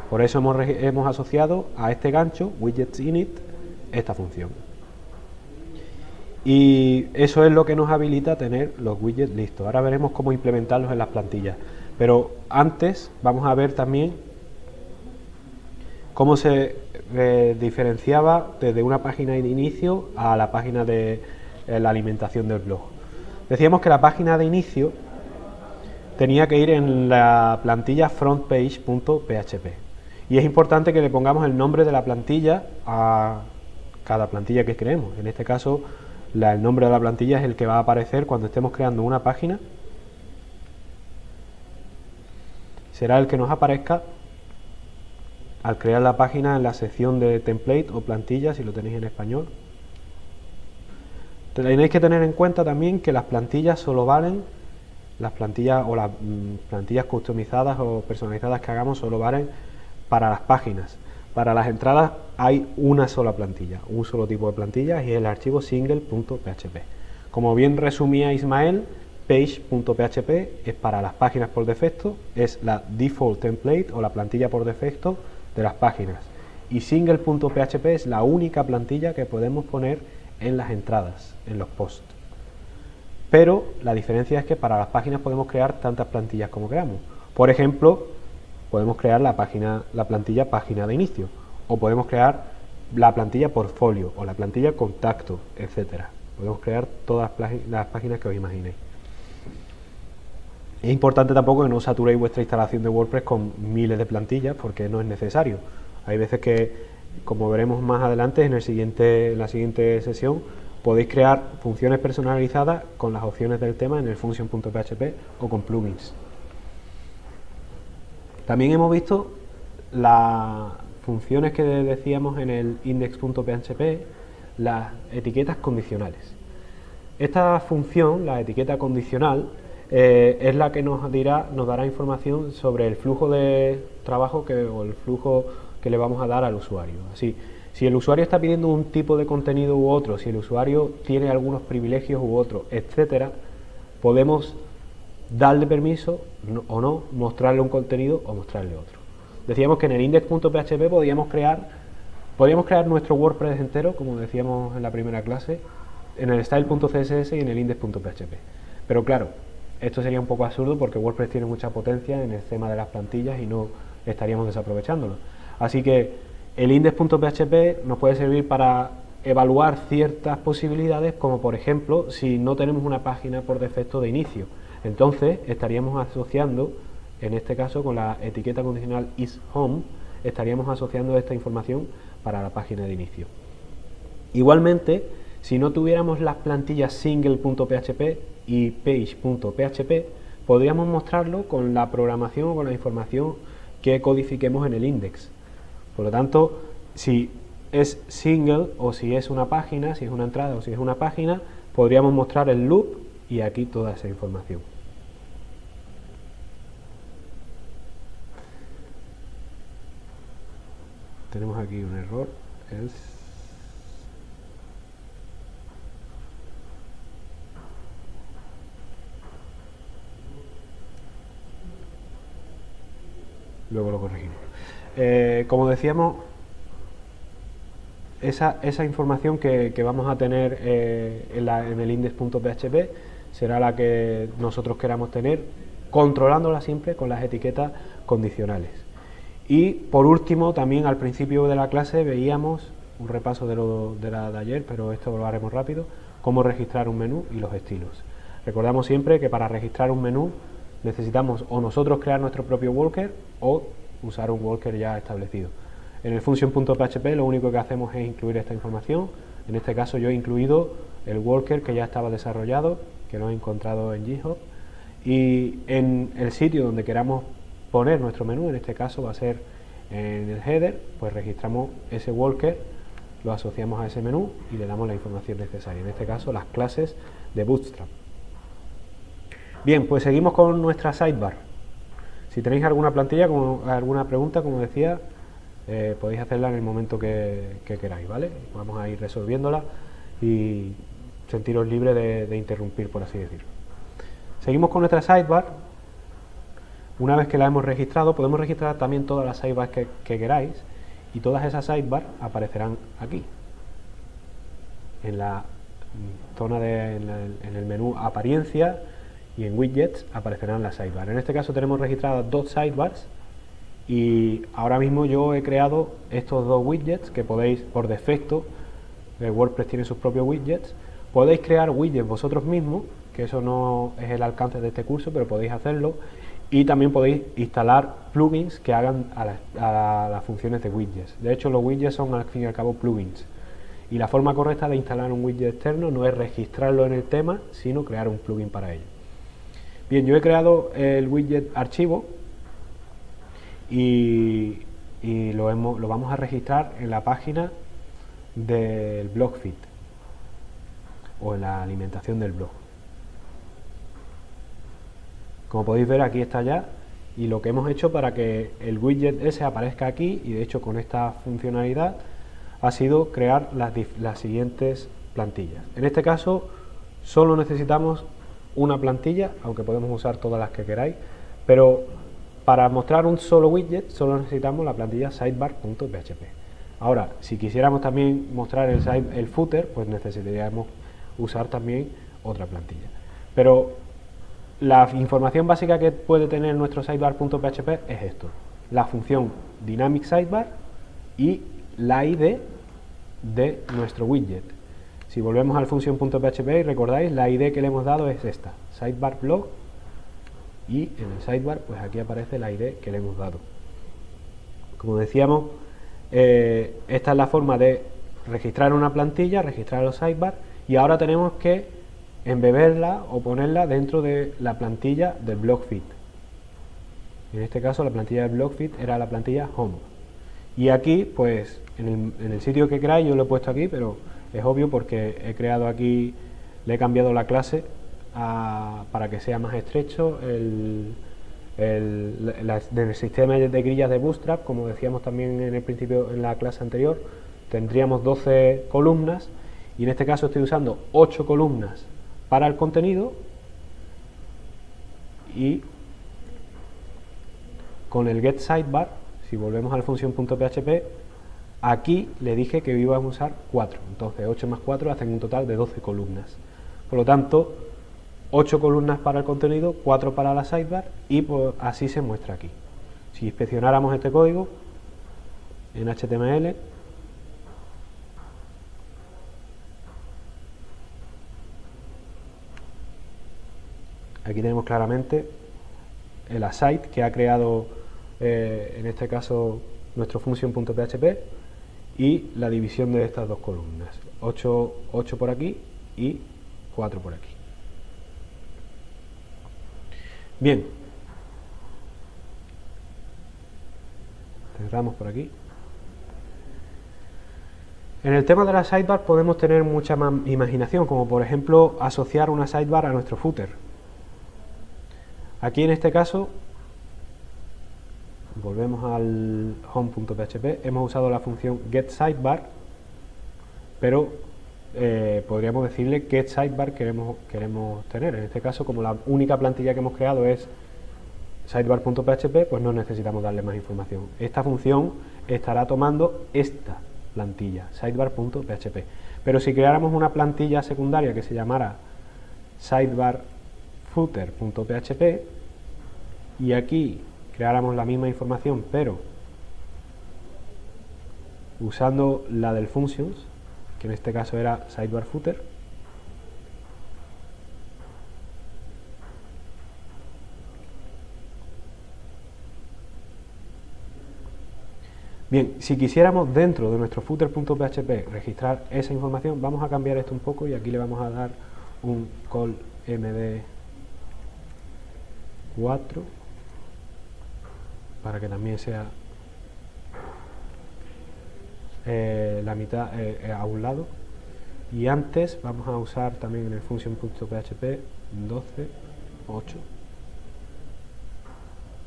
Por eso hemos asociado a este gancho, widgets init, esta función. Y eso es lo que nos habilita a tener los widgets listos. Ahora veremos cómo implementarlos en las plantillas. Pero antes vamos a ver también cómo se diferenciaba desde una página de inicio a la página de la alimentación del blog. Decíamos que la página de inicio tenía que ir en la plantilla frontpage.php y es importante que le pongamos el nombre de la plantilla a cada plantilla que creemos. En este caso, el nombre de la plantilla es el que va a aparecer cuando estemos creando una página. Será el que nos aparezca al crear la página en la sección de template o plantilla, si lo tenéis en español. Tenéis que tener en cuenta también que las plantillas solo valen, las plantillas o las plantillas customizadas o personalizadas que hagamos solo valen para las páginas. Para las entradas hay una sola plantilla, un solo tipo de plantilla, y es el archivo single.php. Como bien resumía Ismael, page.php es para las páginas por defecto, es la default template o la plantilla por defecto de las páginas, y single.php es la única plantilla que podemos poner en las entradas, en los posts. Pero la diferencia es que para las páginas podemos crear tantas plantillas como queramos. Por ejemplo, podemos crear la plantilla página de inicio, o podemos crear la plantilla portfolio o la plantilla contacto, etcétera. Podemos crear todas las páginas que os imaginéis. Es importante tampoco que no saturéis vuestra instalación de WordPress con miles de plantillas, porque no es necesario. Hay veces que, como veremos más adelante en la siguiente sesión, podéis crear funciones personalizadas con las opciones del tema en el function.php o con plugins. También hemos visto las funciones que decíamos en el index.php, las etiquetas condicionales. Esta función, la etiqueta condicional, es la que nos dará información sobre el flujo de trabajo o el flujo que le vamos a dar al usuario. Así, si el usuario está pidiendo un tipo de contenido u otro, si el usuario tiene algunos privilegios u otros, etcétera, podemos darle permiso o no, mostrarle un contenido o mostrarle otro. Decíamos que en el index.php podíamos crear nuestro WordPress entero, como decíamos en la primera clase, en el style.css y en el index.php. Pero claro, esto sería un poco absurdo porque WordPress tiene mucha potencia en el tema de las plantillas y no estaríamos desaprovechándolo. Así que el index.php nos puede servir para evaluar ciertas posibilidades, como por ejemplo, si no tenemos una página por defecto de inicio. Entonces estaríamos asociando, en este caso con la etiqueta condicional isHome, estaríamos asociando esta información para la página de inicio. Igualmente, si no tuviéramos las plantillas single.php y page.php, podríamos mostrarlo con la programación o con la información que codifiquemos en el index. Por lo tanto, si es single o si es una página, si es una entrada o si es una página, podríamos mostrar el loop y aquí toda esa información. Tenemos aquí un error, luego lo corregimos. Como decíamos, esa información que vamos a tener en el index.php será la que nosotros queramos tener, controlándola siempre con las etiquetas condicionales. Y por último, también al principio de la clase veíamos un repaso de ayer, pero esto lo haremos rápido, cómo registrar un menú y los estilos. Recordamos siempre que para registrar un menú necesitamos o nosotros crear nuestro propio worker o usar un worker ya establecido. En el function.php lo único que hacemos es incluir esta información. En este caso yo he incluido el worker que ya estaba desarrollado, que lo he encontrado en GitHub, y en el sitio donde queramos poner nuestro menú, en este caso va a ser en el header, pues registramos ese worker, lo asociamos a ese menú y le damos la información necesaria, en este caso las clases de Bootstrap. Bien, pues seguimos con nuestra sidebar. Si tenéis alguna plantilla, alguna pregunta, como decía, podéis hacerla en el momento que queráis, ¿vale? Vamos a ir resolviéndola y sentiros libres de interrumpir, por así decirlo. Seguimos con nuestra sidebar. Una vez que la hemos registrado, podemos registrar también todas las sidebars que queráis, y todas esas sidebars aparecerán aquí, en la zona en el menú apariencia, y en widgets aparecerán las sidebars. En este caso tenemos registradas 2 sidebars, y ahora mismo yo he creado estos 2 widgets que podéis, por defecto, WordPress tiene sus propios widgets. Podéis crear widgets vosotros mismos, que eso no es el alcance de este curso, pero podéis hacerlo, y también podéis instalar plugins que hagan a las funciones de widgets. De hecho, los widgets son al fin y al cabo plugins, y la forma correcta de instalar un widget externo no es registrarlo en el tema, sino crear un plugin para ello. Bien, yo he creado el widget archivo y lo vamos a registrar en la página del blog feed o en la alimentación del blog. Como podéis ver, aquí está ya, y lo que hemos hecho para que el widget ese aparezca aquí, y de hecho con esta funcionalidad, ha sido crear las siguientes plantillas. En este caso solo necesitamos una plantilla, aunque podemos usar todas las que queráis, pero para mostrar un solo widget solo necesitamos la plantilla sidebar.php. Ahora, si quisiéramos también mostrar el footer, pues necesitaríamos usar también otra plantilla. Pero la información básica que puede tener nuestro sidebar.php es esto: la función dynamic sidebar y la ID de nuestro widget. Si volvemos al function.php y recordáis, la ID que le hemos dado es esta, sidebar blog, y en el sidebar pues aquí aparece la ID que le hemos dado. Como decíamos, esta es la forma de registrar una plantilla, registrar los sidebars, y ahora tenemos que embeberla o ponerla dentro de la plantilla del blog feed. En este caso la plantilla del blog feed era la plantilla home, y aquí pues en el sitio que queráis, yo lo he puesto aquí, pero es obvio porque he creado aquí, le he cambiado la clase para que sea más estrecho el sistema de grillas de Bootstrap. Como decíamos también en el principio, en la clase anterior, tendríamos 12 columnas, y en este caso estoy usando 8 columnas para el contenido, y con el get sidebar, si volvemos al function.php, aquí le dije que íbamos a usar 4, entonces 8 más 4 hacen un total de 12 columnas. Por lo tanto, 8 columnas para el contenido, 4 para la sidebar, y pues así se muestra aquí. Si inspeccionáramos este código en HTML, aquí tenemos claramente el aside que ha creado en este caso nuestro function.php, y la división de estas dos columnas, 8 por aquí y 4 por aquí. Bien, cerramos por aquí. En el tema de la sidebar podemos tener mucha más imaginación, como por ejemplo asociar una sidebar a nuestro footer. Aquí en este caso, volvemos al home.php, hemos usado la función getSidebar, pero podríamos decirle qué sidebar queremos tener. En este caso, como la única plantilla que hemos creado es sidebar.php, pues no necesitamos darle más información. Esta función estará tomando esta plantilla, sidebar.php. Pero si creáramos una plantilla secundaria que se llamara sidebarfooter.php, y aquí creáramos la misma información, pero usando la del functions, que en este caso era sidebar footer, Bien, si quisiéramos dentro de nuestro footer.php registrar esa información, vamos a cambiar esto un poco y aquí le vamos a dar un call md4 para que también sea la mitad a un lado, y antes vamos a usar también en el function.php 12.8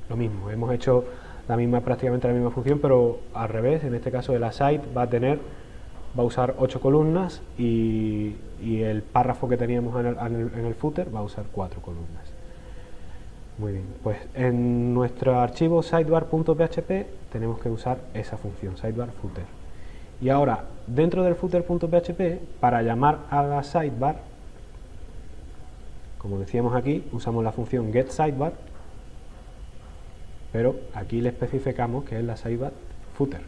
lo mismo. Hemos hecho prácticamente la misma función, pero al revés. En este caso el aside va a usar 8 columnas y el párrafo que teníamos en el footer va a usar 4 columnas. Muy bien, pues en nuestro archivo sidebar.php tenemos que usar esa función, sidebar footer. Y ahora, dentro del footer.php, para llamar a la sidebar, como decíamos aquí, usamos la función getSidebar, pero aquí le especificamos que es la sidebar footer.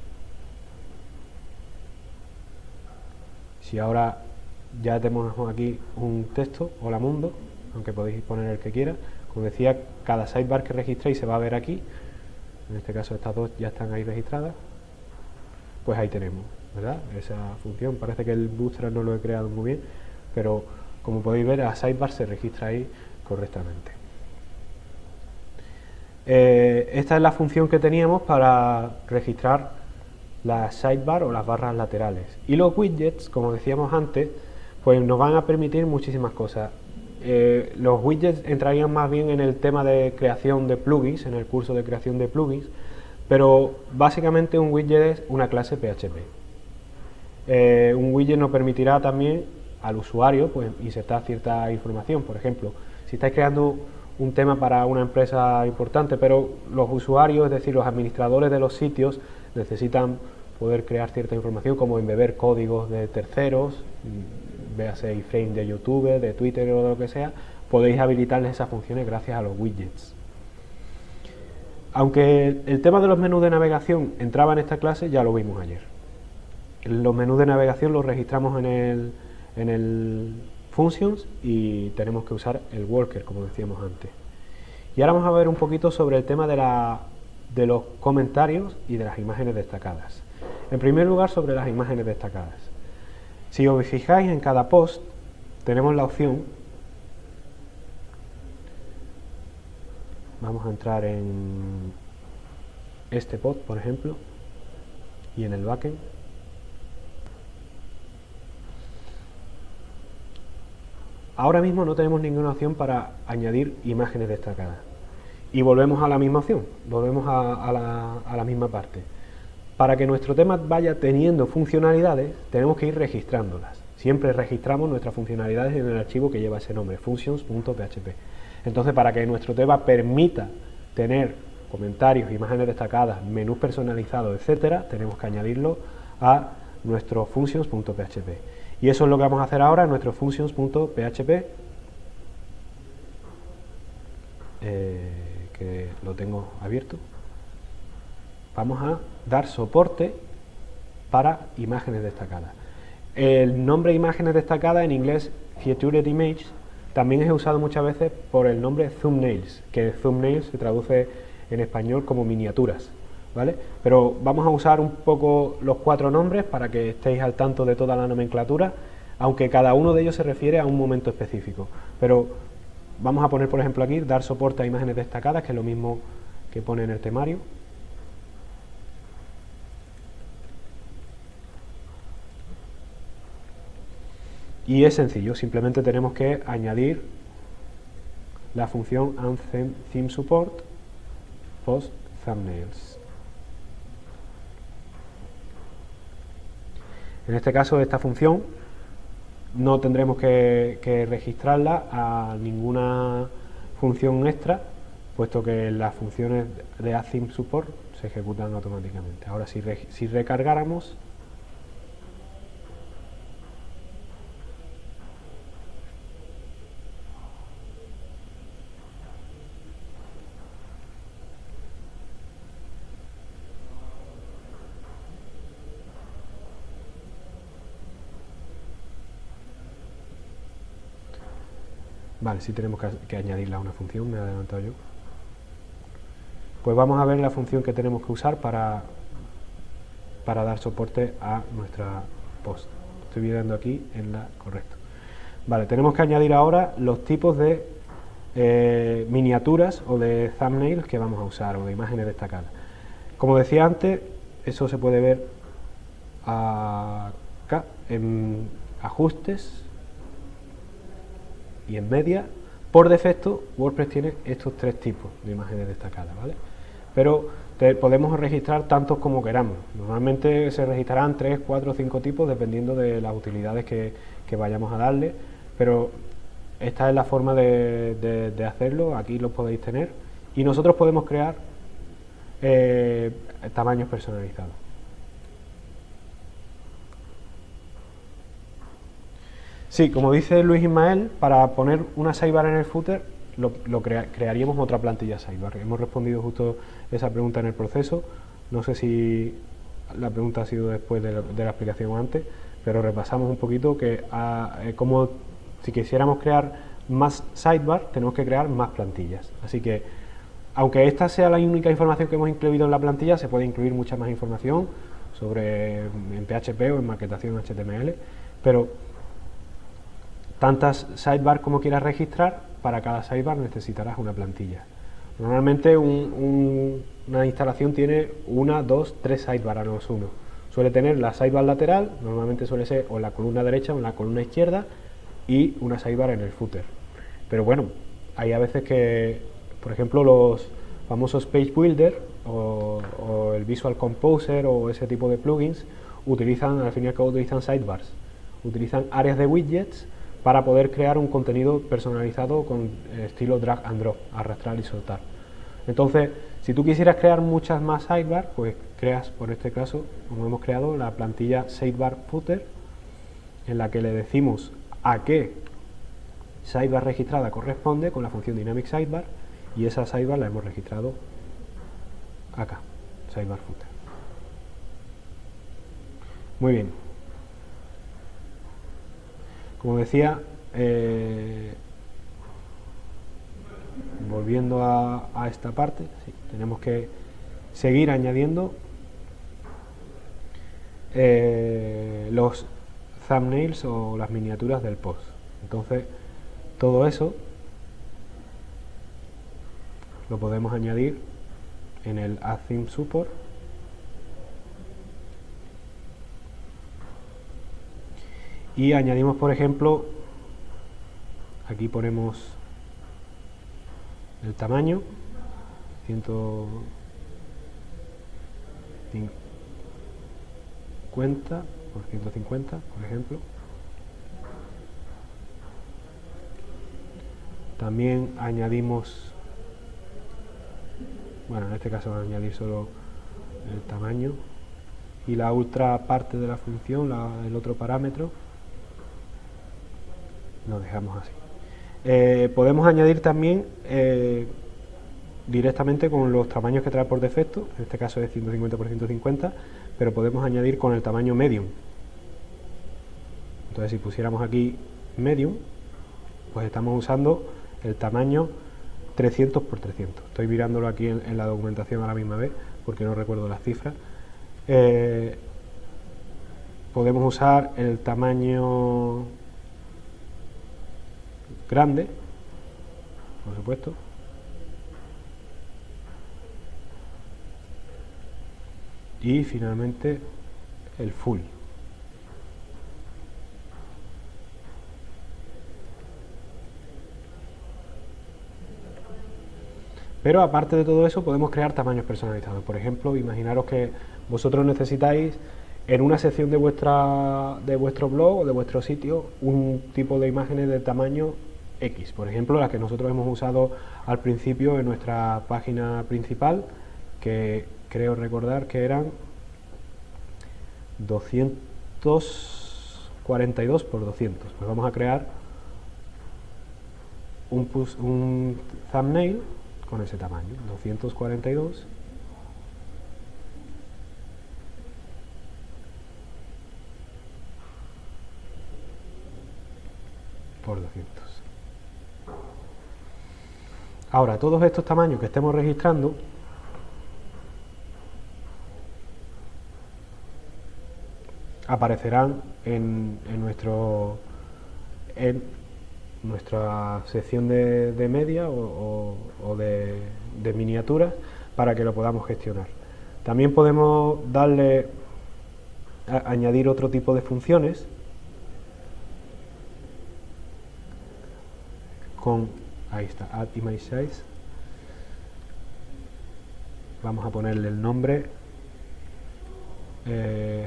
Si ahora ya tenemos aquí un texto, hola mundo, aunque podéis poner el que quiera, como decía, cada sidebar que registréis se va a ver aquí. En este caso estas dos ya están ahí registradas. Pues ahí tenemos, ¿verdad?, esa función. Parece que el Bootstrap no lo he creado muy bien, pero como podéis ver, la sidebar se registra ahí correctamente. Esta es la función que teníamos para registrar las sidebar o las barras laterales. Y los widgets, como decíamos antes, pues nos van a permitir muchísimas cosas. Los widgets entrarían más bien en el tema de creación de plugins, en el curso de creación de plugins, pero básicamente un widget es una clase PHP. Un widget nos permitirá también al usuario pues insertar cierta información. Por ejemplo, si estáis creando un tema para una empresa importante, pero los usuarios, es decir, los administradores de los sitios, necesitan poder crear cierta información, como embeber códigos de terceros, véase iframe de YouTube, de Twitter o de lo que sea, podéis habilitarles esas funciones gracias a los widgets. Aunque el tema de los menús de navegación entraba en esta clase, ya lo vimos ayer. Los menús de navegación los registramos en el functions y tenemos que usar el worker, como decíamos antes. Y ahora vamos a ver un poquito sobre el tema de los comentarios y de las imágenes destacadas. En primer lugar, sobre las imágenes destacadas. Si os fijáis, en cada post tenemos la opción, vamos a entrar en este pod, por ejemplo, y en el backend. Ahora mismo no tenemos ninguna opción para añadir imágenes destacadas. Y volvemos a la misma opción, volvemos a la misma parte. Para que nuestro tema vaya teniendo funcionalidades, tenemos que ir registrándolas. Siempre registramos nuestras funcionalidades en el archivo que lleva ese nombre, functions.php. Entonces, para que nuestro tema permita tener comentarios, imágenes destacadas, menús personalizados, etcétera, tenemos que añadirlo a nuestro functions.php. Y eso es lo que vamos a hacer ahora en nuestro functions.php, que lo tengo abierto. Vamos a dar soporte para imágenes destacadas. El nombre imágenes destacadas en inglés, Featured Image, también es usado muchas veces por el nombre thumbnails, que thumbnails se traduce en español como miniaturas, ¿vale? Pero vamos a usar un poco los 4 nombres para que estéis al tanto de toda la nomenclatura, aunque cada uno de ellos se refiere a un momento específico. Pero vamos a poner, por ejemplo, aquí, dar soporte a imágenes destacadas, que es lo mismo que pone en el temario. Y es sencillo, simplemente tenemos que añadir la función add_theme_support post thumbnails. En este caso, esta función no tendremos que registrarla a ninguna función extra, puesto que las funciones de add_theme_support se ejecutan automáticamente. Ahora, si recargáramos, vale, sí tenemos que añadirla a una función, me he adelantado yo. Pues vamos a ver la función que tenemos que usar para para dar soporte a nuestra post. Estoy viendo aquí en la correcto. Vale, tenemos que añadir ahora los tipos de miniaturas o de thumbnails que vamos a usar, o de imágenes destacadas. Como decía antes, eso se puede ver acá en ajustes y en media. Por defecto, WordPress tiene estos tres tipos de imágenes destacadas, ¿vale? Pero podemos registrar tantos como queramos. Normalmente se registrarán 3, 4 o 5 tipos dependiendo de las utilidades que vayamos a darle, pero esta es la forma de hacerlo. Aquí lo podéis tener y nosotros podemos crear tamaños personalizados. Sí, como dice Luis Ismael, para poner una sidebar en el footer crearíamos otra plantilla sidebar. Hemos respondido justo esa pregunta en el proceso. No sé si la pregunta ha sido después de la explicación o antes, pero repasamos un poquito que como si quisiéramos crear más sidebar, tenemos que crear más plantillas. Así que, aunque esta sea la única información que hemos incluido en la plantilla, se puede incluir mucha más información en PHP o en maquetación HTML, pero tantas sidebar como quieras registrar, para cada sidebar necesitarás una plantilla. Normalmente una instalación tiene 1, 2, 3 sidebar a no es uno. Suele tener la sidebar lateral, normalmente suele ser o en la columna derecha o en la columna izquierda, y una sidebar en el footer. Pero bueno, hay a veces que, por ejemplo, los famosos Page Builder o el Visual Composer o ese tipo de plugins al fin y al cabo utilizan sidebars, utilizan áreas de widgets para poder crear un contenido personalizado con estilo drag and drop, arrastrar y soltar. Entonces, si tú quisieras crear muchas más sidebar, pues creas, por este caso, como hemos creado, la plantilla sidebar footer, en la que le decimos a qué sidebar registrada corresponde con la función dynamic sidebar, y esa sidebar la hemos registrado acá, sidebar footer. Muy bien. Como decía, volviendo a esta parte, sí, tenemos que seguir añadiendo los thumbnails o las miniaturas del post. Entonces, todo eso lo podemos añadir en el Add Theme Support. Y añadimos, por ejemplo, aquí ponemos el tamaño, 150 por 150, por ejemplo. También añadimos, bueno, en este caso vamos a añadir solo el tamaño, y la otra parte de la función, el otro parámetro, lo dejamos así. Podemos añadir también directamente con los tamaños que trae por defecto, en este caso es 150 por 150, pero podemos añadir con el tamaño medium. Entonces, si pusiéramos aquí medium, pues estamos usando el tamaño 300 por 300. Estoy mirándolo aquí en la documentación a la misma vez porque no recuerdo las cifras. Podemos usar el tamaño grande, por supuesto, y finalmente el full. Pero aparte de todo eso, podemos crear tamaños personalizados. Por ejemplo, imaginaros que vosotros necesitáis en una sección de vuestro blog o de vuestro sitio un tipo de imágenes de tamaño X, por ejemplo, las que nosotros hemos usado al principio en nuestra página principal, que creo recordar que eran 242 por 200. Pues vamos a crear un thumbnail con ese tamaño, 242 por 200. Ahora, todos estos tamaños que estemos registrando aparecerán en nuestra sección de media o de miniaturas para que lo podamos gestionar. También podemos añadir otro tipo de funciones con, ahí está, Add Image Size. Vamos a ponerle el nombre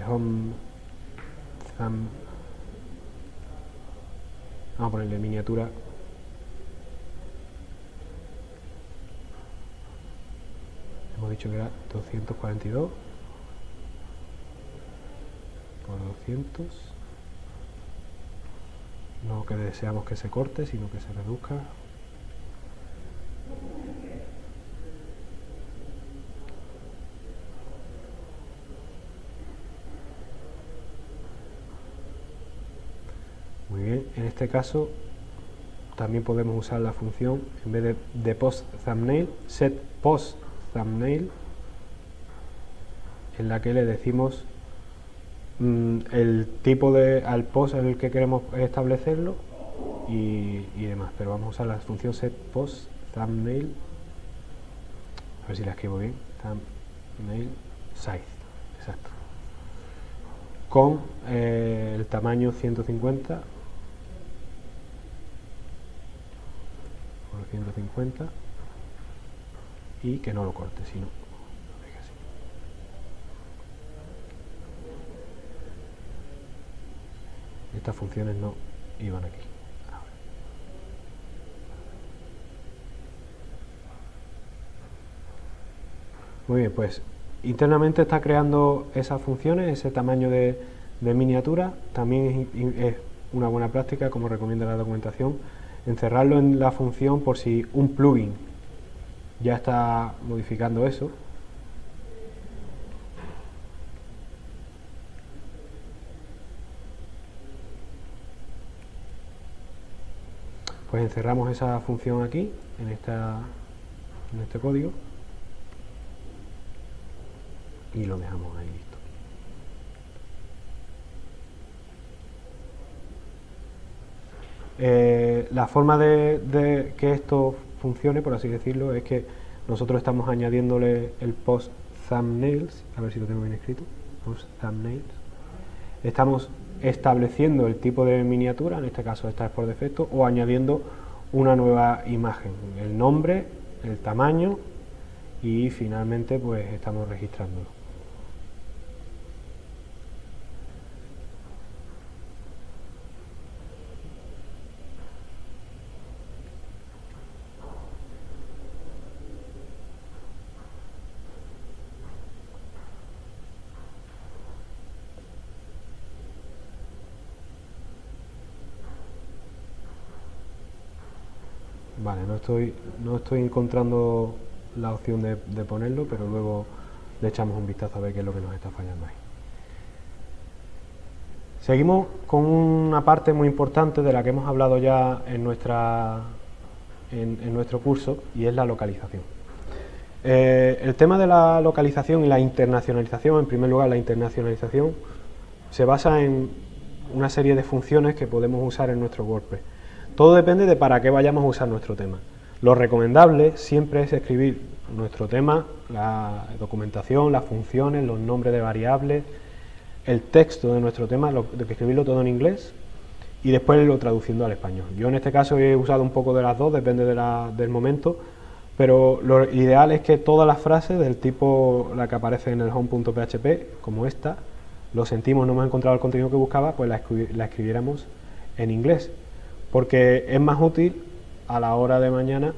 Home Thumb. Vamos a ponerle miniatura hemos dicho que era 242 por 200, no que deseamos que se corte sino que se reduzca. Muy bien, en este caso también podemos usar la función, en vez de post thumbnail, set post thumbnail, en la que le decimos el tipo al post en el que queremos establecerlo y demás, pero vamos a usar la función set post thumbnail, a ver si la escribo bien, thumbnail size, exacto, con el tamaño 150 por 150 y que no lo corte, sino lo deje así. Estas funciones no iban aquí. Muy bien, pues internamente está creando esas funciones, ese tamaño de miniatura. También es una buena práctica, como recomienda la documentación, encerrarlo en la función por si un plugin ya está modificando eso. Pues encerramos esa función aquí, en este código, y lo dejamos ahí listo. La forma de que esto funcione, por así decirlo, es que nosotros estamos añadiéndole el post thumbnails, a ver si lo tengo bien escrito, post thumbnails. Estamos estableciendo el tipo de miniatura, en este caso esta es por defecto, o añadiendo una nueva imagen, el nombre, el tamaño y finalmente pues estamos registrándolo. Vale, no estoy encontrando la opción de ponerlo, pero luego le echamos un vistazo a ver qué es lo que nos está fallando ahí. Seguimos con una parte muy importante de la que hemos hablado ya en nuestro curso, y es la localización. El tema de la localización y la internacionalización, en primer lugar la internacionalización, se basa en una serie de funciones que podemos usar en nuestro WordPress. Todo depende de para qué vayamos a usar nuestro tema. Lo recomendable siempre es escribir nuestro tema, la documentación, las funciones, los nombres de variables, el texto de nuestro tema, escribirlo todo en inglés y después irlo traduciendo al español. Yo en este caso he usado un poco de las dos, depende del momento, pero lo ideal es que todas las frases del tipo la que aparece en el home.php, como esta, lo sentimos, no hemos encontrado el contenido que buscaba, pues la escribiéramos en inglés, porque es más útil a la hora de mañana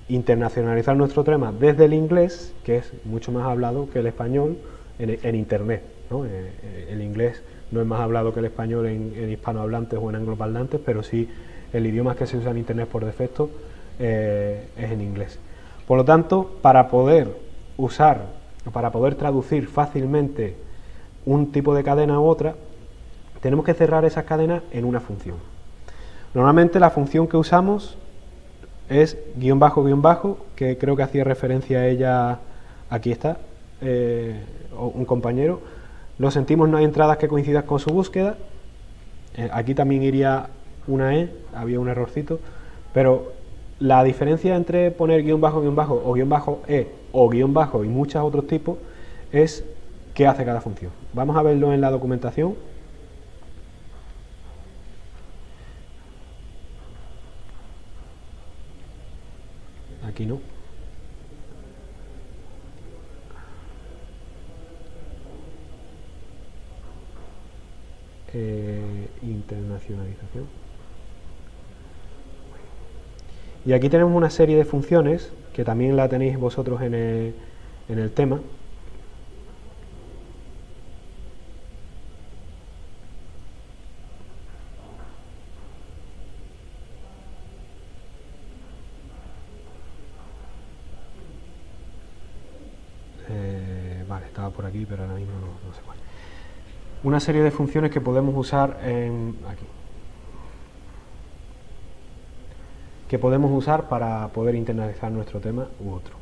internacionalizar nuestro tema desde el inglés, que es mucho más hablado que el español en internet, ¿no? El inglés no es más hablado que el español en hispanohablantes o en angloparlantes, pero sí el idioma que se usa en internet por defecto es en inglés. Por lo tanto, para poder traducir fácilmente un tipo de cadena u otra, tenemos que cerrar esas cadenas en una función. Normalmente la función que usamos es guión bajo, que creo que hacía referencia a ella, aquí está, un compañero, Lo sentimos, no hay entradas que coincidan con su búsqueda. Aquí también iría una E, había un errorcito, pero la diferencia entre poner guión bajo o guión bajo E o guión bajo y muchos otros tipos es qué hace cada función. Vamos a verlo en la documentación. Aquí no. Internacionalización. Y aquí tenemos una serie de funciones que también la tenéis vosotros en el tema. Vale, estaba por aquí, pero ahora mismo no sé cuál. Una serie de funciones que podemos usar aquí. Que podemos usar para poder internacionalizar nuestro tema u otro.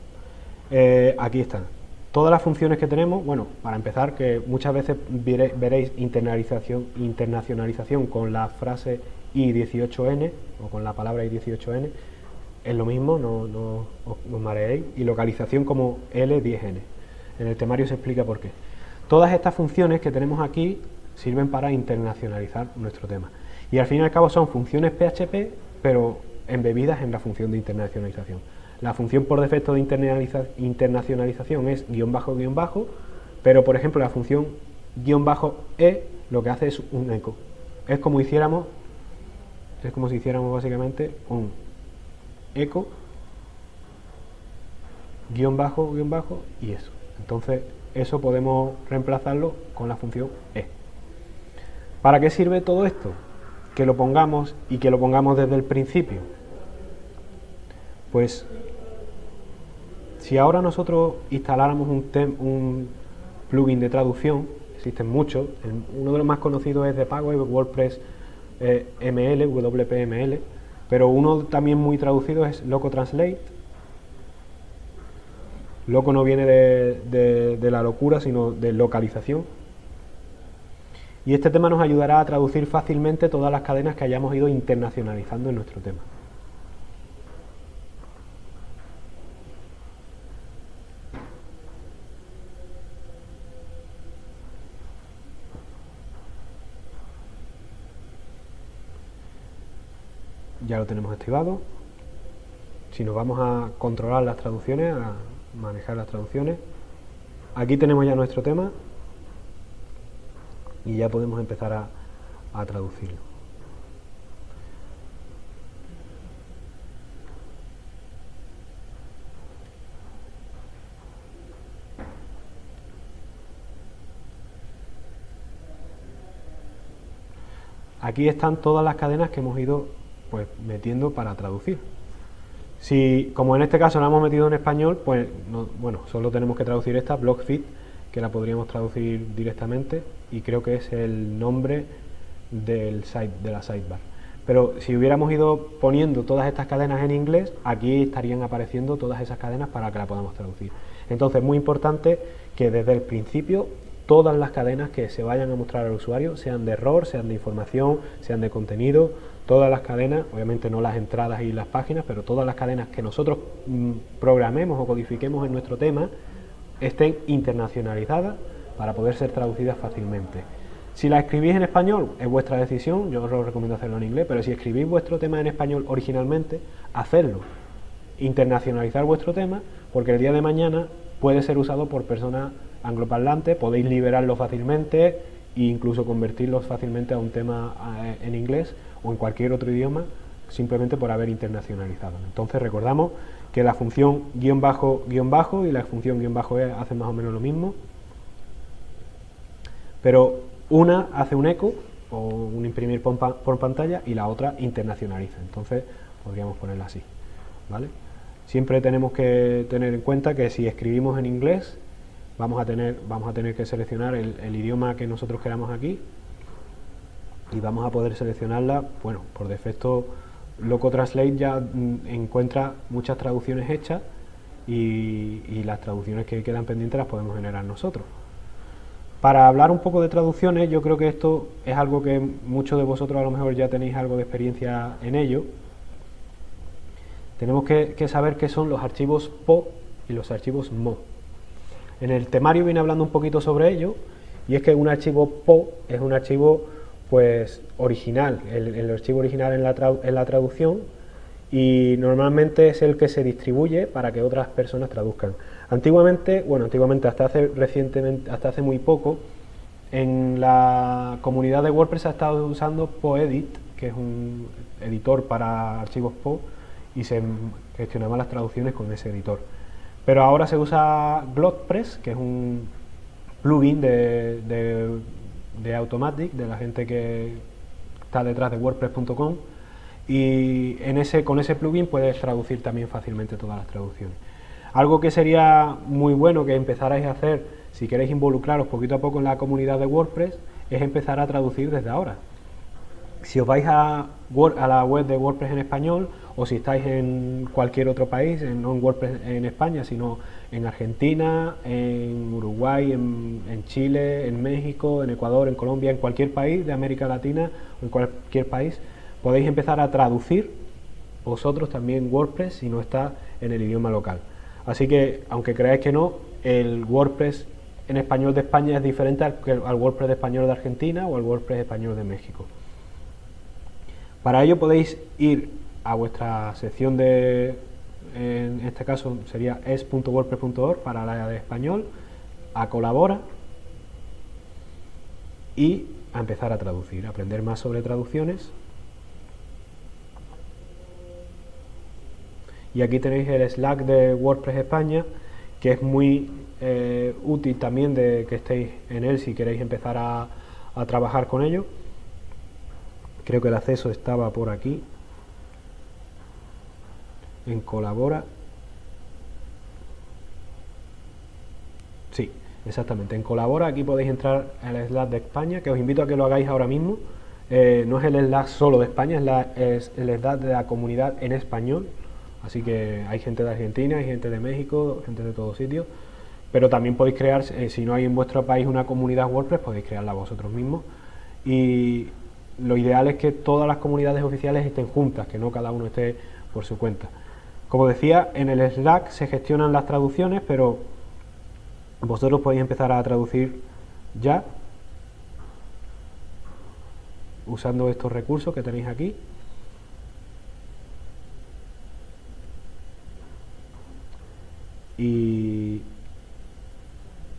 Aquí están. Todas las funciones que tenemos, bueno, para empezar, que muchas veces veréis internacionalización con la frase I18N o con la palabra I18N, es lo mismo, no os mareéis, y localización como L10N. En el temario se explica por qué. Todas estas funciones que tenemos aquí sirven para internacionalizar nuestro tema. Y al fin y al cabo son funciones PHP, pero embebidas en la función de internacionalización. La función por defecto de internacionalización es guión bajo, pero por ejemplo la función guión bajo E lo que hace es un eco. Es como si hiciéramos básicamente un eco guión bajo y eso. Entonces eso podemos reemplazarlo con la función E. ¿Para qué sirve todo esto? Que lo pongamos y que lo pongamos desde el principio. Pues si ahora nosotros instaláramos un plugin de traducción, existen muchos, uno de los más conocidos es de pago, es WordPress ML, WPML, pero uno también muy traducido es Loco Translate. Loco no viene de la locura, sino de localización. Y este tema nos ayudará a traducir fácilmente todas las cadenas que hayamos ido internacionalizando en nuestro tema. Ya lo tenemos activado. Si nos vamos a controlar las traducciones, a manejar las traducciones, aquí tenemos ya nuestro tema y ya podemos empezar a traducirlo. Aquí están todas las cadenas que hemos ido pues metiendo para traducir. Si, como en este caso la hemos metido en español, pues bueno, solo tenemos que traducir esta, BlockFit, que la podríamos traducir directamente y creo que es el nombre del site, de la sidebar. Pero si hubiéramos ido poniendo todas estas cadenas en inglés, aquí estarían apareciendo todas esas cadenas para que la podamos traducir. Entonces es muy importante que desde el principio todas las cadenas que se vayan a mostrar al usuario, sean de error, sean de información, sean de contenido, todas las cadenas, obviamente no las entradas y las páginas, pero todas las cadenas que nosotros programemos o codifiquemos en nuestro tema estén internacionalizadas para poder ser traducidas fácilmente. Si la escribís en español es vuestra decisión, yo os recomiendo hacerlo en inglés, pero si escribís vuestro tema en español originalmente, hacedlo, internacionalizar vuestro tema, porque el día de mañana puede ser usado por personas angloparlantes, podéis liberarlo fácilmente e incluso convertirlos fácilmente a un tema en inglés o en cualquier otro idioma, simplemente por haber internacionalizado. Entonces recordamos que la función guión bajo y la función guión bajo E hacen más o menos lo mismo, pero una hace un eco o un imprimir por pantalla y la otra internacionaliza. Entonces podríamos ponerla así, ¿vale? Siempre tenemos que tener en cuenta que si escribimos en inglés vamos a tener que seleccionar el idioma que nosotros queramos aquí y vamos a poder seleccionarla. Bueno, por defecto Loco Translate ya encuentra muchas traducciones hechas y las traducciones que quedan pendientes las podemos generar nosotros. Para hablar un poco de traducciones, yo creo que esto es algo que muchos de vosotros a lo mejor ya tenéis algo de experiencia en ello. Tenemos que saber qué son los archivos PO y los archivos MO. En el temario viene hablando un poquito sobre ello, y es que un archivo PO es un archivo pues original, el archivo original en la traducción, y normalmente es el que se distribuye para que otras personas traduzcan. Antiguamente hasta hace muy poco, en la comunidad de WordPress se ha estado usando PoEdit, que es un editor para archivos PO, y se gestionaban las traducciones con ese editor. Pero ahora se usa GlotPress, que es un plugin de Automatic, de la gente que está detrás de WordPress.com, y con ese plugin puedes traducir también fácilmente todas las traducciones. Algo que sería muy bueno que empezarais a hacer si queréis involucraros poquito a poco en la comunidad de WordPress es empezar a traducir desde ahora. Si os vais a la web de WordPress en español, o si estáis en cualquier otro país, no en WordPress en España, sino en Argentina, en Uruguay, en Chile, en México, en Ecuador, en Colombia, en cualquier país de América Latina o en cualquier país, podéis empezar a traducir vosotros también WordPress si no está en el idioma local. Así que, aunque creáis que no, el WordPress en español de España es diferente al WordPress de español de Argentina o al WordPress español de México. Para ello podéis ir a vuestra sección en este caso sería es.wordpress.org para la de español, a Colabora y a empezar a traducir, a aprender más sobre traducciones. Y aquí tenéis el Slack de WordPress España, que es muy útil también de que estéis en él si queréis empezar a trabajar con ello. Creo que el acceso estaba por aquí, en Colabora. Sí, exactamente, en Colabora. Aquí podéis entrar al Slack de España, que os invito a que lo hagáis ahora mismo. No es el Slack solo de España, es el Slack de la comunidad en español. Así que hay gente de Argentina, hay gente de México, gente de todos sitios. Pero también podéis crear, si no hay en vuestro país una comunidad WordPress, podéis crearla vosotros mismos. Y lo ideal es que todas las comunidades oficiales estén juntas, que no cada uno esté por su cuenta. Como decía, en el Slack se gestionan las traducciones, pero vosotros podéis empezar a traducir ya usando estos recursos que tenéis aquí. Y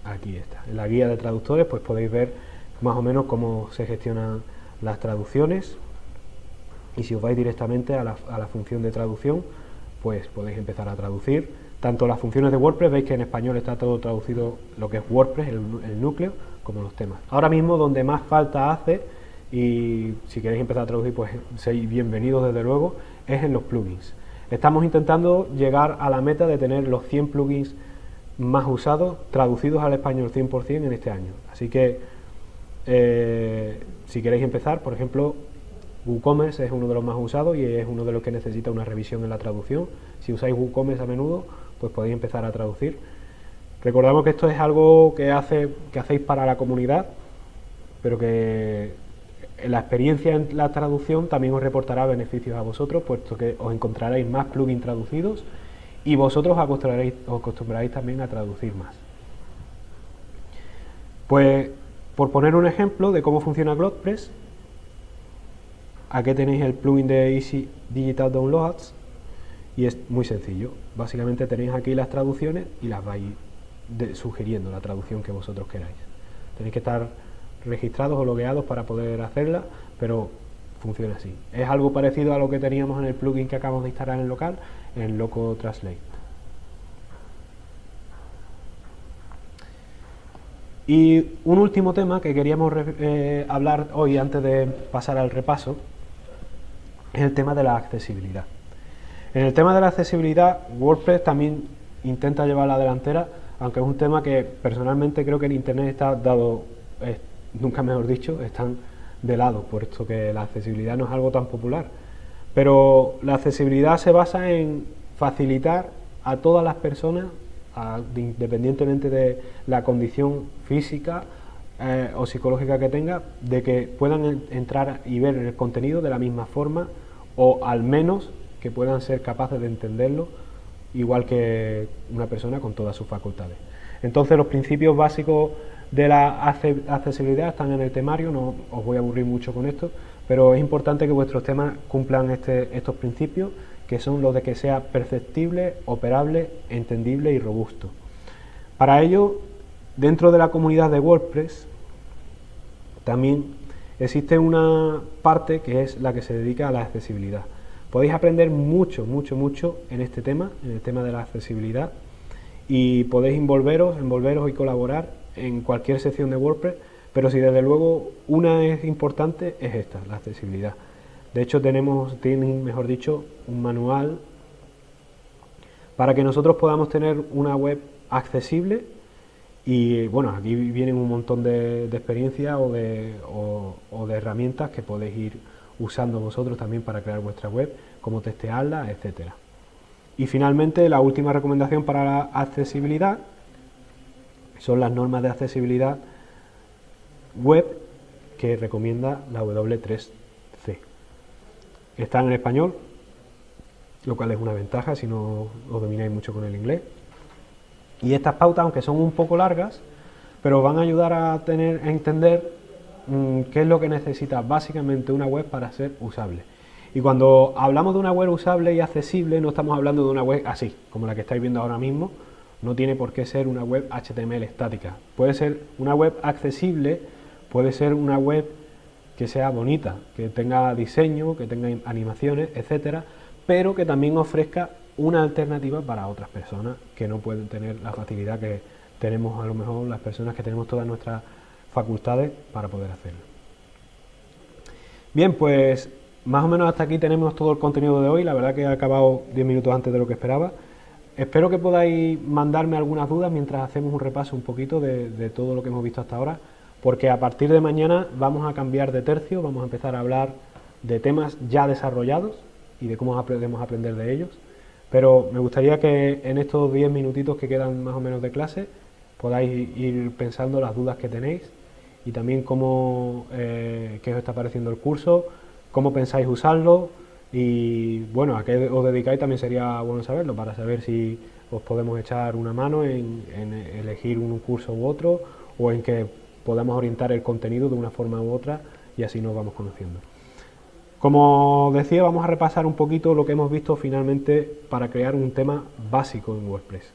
aquí está, en la guía de traductores pues podéis ver más o menos cómo se gestionan las traducciones, y si os vais directamente a la función de traducción pues podéis empezar a traducir tanto las funciones de WordPress. Veis que en español está todo traducido, lo que es WordPress, el núcleo, como los temas. Ahora mismo donde más falta hace, y si queréis empezar a traducir pues seis bienvenidos desde luego, es en los plugins. Estamos intentando llegar a la meta de tener los 100 plugins más usados traducidos al español 100% en este año. Así que si queréis empezar, por ejemplo, WooCommerce es uno de los más usados y es uno de los que necesita una revisión en la traducción. Si usáis WooCommerce a menudo, pues podéis empezar a traducir. Recordamos que esto es algo que hacéis para la comunidad, pero que la experiencia en la traducción también os reportará beneficios a vosotros, puesto que os encontraréis más plugins traducidos y vosotros os acostumbraréis también a traducir más. Pues, por poner un ejemplo de cómo funciona GlotPress, aquí tenéis el plugin de Easy Digital Downloads y es muy sencillo. Básicamente tenéis aquí las traducciones y las vais sugiriendo la traducción que vosotros queráis. Tenéis que estar registrados o logueados para poder hacerla, pero funciona así. Es algo parecido a lo que teníamos en el plugin que acabamos de instalar en el local, en Loco Translate. Y un último tema que queríamos hablar hoy antes de pasar al repaso es el tema de la accesibilidad. En el tema de la accesibilidad, WordPress también intenta llevar la delantera, aunque es un tema que personalmente creo que en Internet está dado, nunca mejor dicho, están de lado, puesto que la accesibilidad no es algo tan popular. Pero la accesibilidad se basa en facilitar a todas las personas, independientemente de la condición física, o psicológica que tenga, de que puedan entrar y ver el contenido de la misma forma, o al menos que puedan ser capaces de entenderlo igual que una persona con todas sus facultades. Entonces, los principios básicos de la accesibilidad están en el temario, no os voy a aburrir mucho con esto, pero es importante que vuestros temas cumplan estos principios, que son los de que sea perceptible, operable, entendible y robusto. Para ello, dentro de la comunidad de WordPress, también existe una parte que es la que se dedica a la accesibilidad. Podéis aprender mucho en este tema, en el tema de la accesibilidad, y podéis envolveros y colaborar en cualquier sección de WordPress, pero si desde luego una es importante, es esta, la accesibilidad. De hecho, tienen, mejor dicho, un manual para que nosotros podamos tener una web accesible. Y bueno, aquí vienen un montón de experiencias o de herramientas que podéis ir usando vosotros también para crear vuestra web, cómo testearla, etcétera. Y finalmente, la última recomendación para la accesibilidad son las normas de accesibilidad web que recomienda la W3C. Están en español, lo cual es una ventaja si no os domináis mucho con el inglés. Y estas pautas, aunque son un poco largas, pero van a ayudar a entender qué es lo que necesita básicamente una web para ser usable. Y cuando hablamos de una web usable y accesible, no estamos hablando de una web así, como la que estáis viendo ahora mismo. No tiene por qué ser una web HTML estática. Puede ser una web accesible, puede ser una web que sea bonita, que tenga diseño, que tenga animaciones, etcétera, pero que también ofrezca una alternativa para otras personas que no pueden tener la facilidad que tenemos a lo mejor las personas que tenemos todas nuestras facultades para poder hacerlo. Bien, pues más o menos hasta aquí tenemos todo el contenido de hoy. La verdad que he acabado 10 minutos antes de lo que esperaba. Espero que podáis mandarme algunas dudas mientras hacemos un repaso un poquito de todo lo que hemos visto hasta ahora, porque a partir de mañana vamos a cambiar de tercio, vamos a empezar a hablar de temas ya desarrollados y de cómo podemos aprender de ellos. Pero me gustaría que en estos 10 minutitos que quedan más o menos de clase podáis ir pensando las dudas que tenéis y también qué os está pareciendo el curso, cómo pensáis usarlo y bueno, a qué os dedicáis también sería bueno saberlo para saber si os podemos echar una mano en elegir un curso u otro o en que podamos orientar el contenido de una forma u otra y así nos vamos conociendo. Como decía, vamos a repasar un poquito lo que hemos visto finalmente para crear un tema básico en WordPress.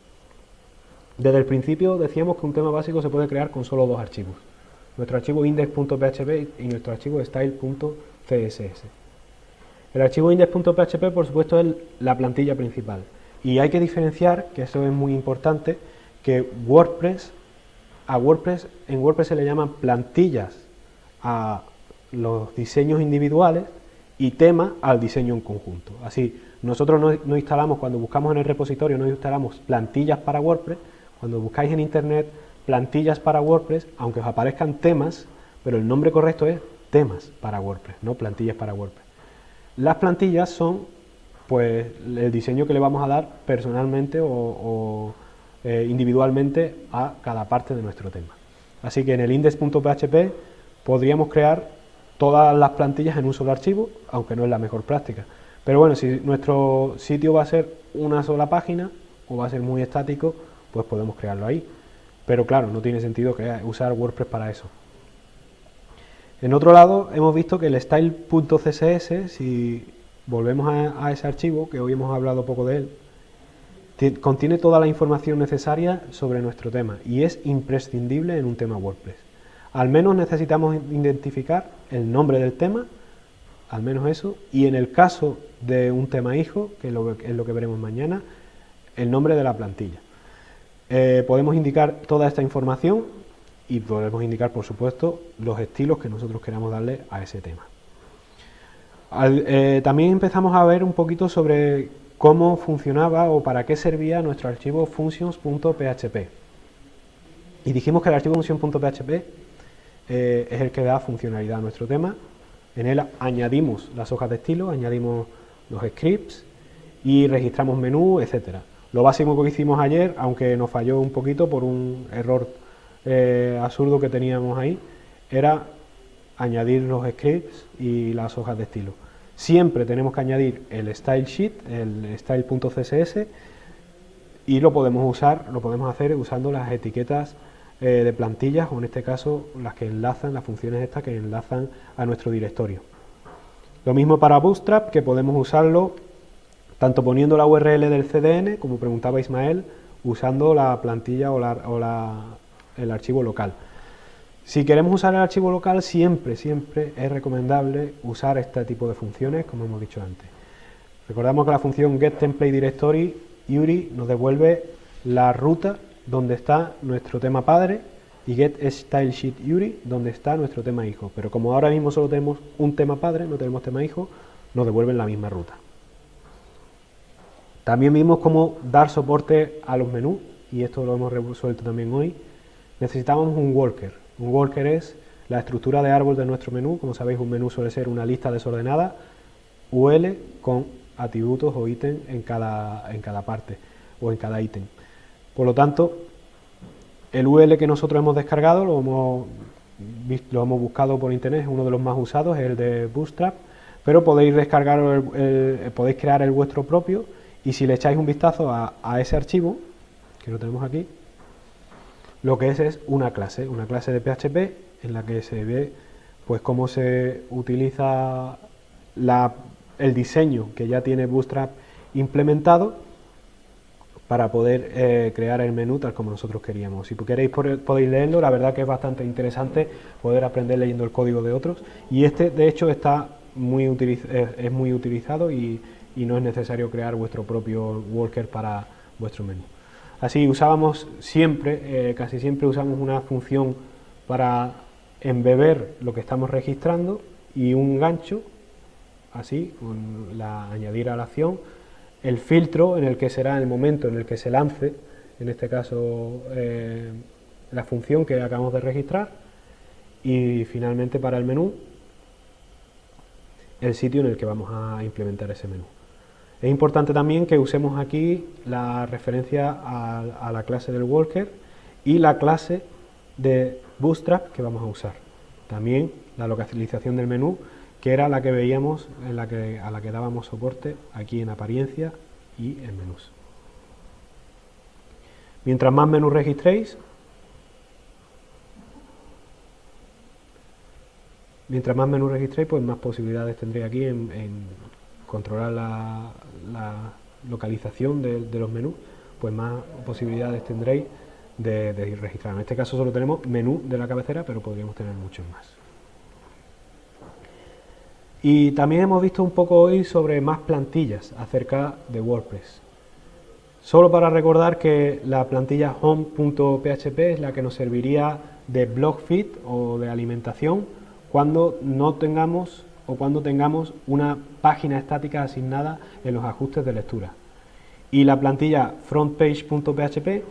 Desde el principio decíamos que un tema básico se puede crear con solo dos archivos. Nuestro archivo index.php y nuestro archivo style.css. El archivo index.php, por supuesto, es la plantilla principal. Y hay que diferenciar, que eso es muy importante, que en WordPress se le llaman plantillas a los diseños individuales y tema al diseño en conjunto. Así, nosotros no instalamos, cuando buscamos en el repositorio, no instalamos plantillas para WordPress. Cuando buscáis en internet plantillas para WordPress, aunque os aparezcan temas, pero el nombre correcto es temas para WordPress, no plantillas para WordPress. Las plantillas son pues el diseño que le vamos a dar personalmente o individualmente a cada parte de nuestro tema. Así que en el index.php podríamos crear todas las plantillas en un solo archivo, aunque no es la mejor práctica. Pero bueno, si nuestro sitio va a ser una sola página o va a ser muy estático, pues podemos crearlo ahí. Pero claro, no tiene sentido usar WordPress para eso. En otro lado, hemos visto que el style.css, si volvemos a ese archivo, que hoy hemos hablado poco de él, contiene toda la información necesaria sobre nuestro tema y es imprescindible en un tema WordPress. Al menos necesitamos identificar el nombre del tema, al menos eso, y en el caso de un tema hijo, que es lo que veremos mañana, el nombre de la plantilla. Podemos indicar toda esta información y podemos indicar, por supuesto, los estilos que nosotros queramos darle a ese tema. También empezamos a ver un poquito sobre cómo funcionaba o para qué servía nuestro archivo functions.php. Y dijimos que el archivo function.php es el que da funcionalidad a nuestro tema. En él añadimos las hojas de estilo, añadimos los scripts y registramos menú, etcétera. Lo básico que hicimos ayer, aunque nos falló un poquito por un error absurdo que teníamos ahí era añadir los scripts y las hojas de estilo. Siempre tenemos que añadir el style sheet, el style.css, y lo podemos hacer usando las etiquetas de plantillas, o en este caso las que enlazan, las funciones estas que enlazan a nuestro directorio. Lo mismo para Bootstrap, que podemos usarlo tanto poniendo la URL del CDN, como preguntaba Ismael, usando la plantilla o el archivo local. Si queremos usar el archivo local, siempre es recomendable usar este tipo de funciones, como hemos dicho antes. Recordamos que la función getTemplateDirectory URI nos devuelve la ruta donde está nuestro tema padre, y getStyleSheetURI donde está nuestro tema hijo. Pero como ahora mismo solo tenemos un tema padre, no tenemos tema hijo, nos devuelven la misma ruta. También vimos cómo dar soporte a los menús, y esto lo hemos resuelto también hoy. Necesitamos un worker. Un worker es la estructura de árbol de nuestro menú. Como sabéis, un menú suele ser una lista desordenada, UL, con atributos o ítems en cada parte o en cada ítem. Por lo tanto, el UL que nosotros hemos descargado, lo hemos buscado por internet, es uno de los más usados, es el de Bootstrap, pero podéis descargar podéis crear el vuestro propio, y si le echáis un vistazo a ese archivo, que lo tenemos aquí, lo que es una clase de PHP en la que se ve pues cómo se utiliza el diseño que ya tiene Bootstrap implementado para poder crear el menú tal como nosotros queríamos. Si queréis podéis leerlo, la verdad que es bastante interesante poder aprender leyendo el código de otros, y de hecho está es muy utilizado, y no es necesario crear vuestro propio worker para vuestro menú. Así usábamos casi siempre usamos una función para embeber lo que estamos registrando, y un gancho, así, añadir a la acción, el filtro en el que será el momento en el que se lance, en este caso la función que acabamos de registrar, y finalmente para el menú, el sitio en el que vamos a implementar ese menú. Es importante también que usemos aquí la referencia a la clase del worker y la clase de Bootstrap que vamos a usar. También la localización del menú, que era la que veíamos, a la que dábamos soporte aquí en apariencia y en menús. Mientras más menús registréis, pues más posibilidades tendréis aquí en controlar la localización de los menús, pues más posibilidades tendréis de registrar. En este caso solo tenemos menú de la cabecera, pero podríamos tener muchos más. Y también hemos visto un poco hoy sobre más plantillas acerca de WordPress. Solo para recordar que la plantilla home.php es la que nos serviría de blog feed o de alimentación cuando no tengamos cuando tengamos una página estática asignada en los ajustes de lectura. Y la plantilla frontpage.php,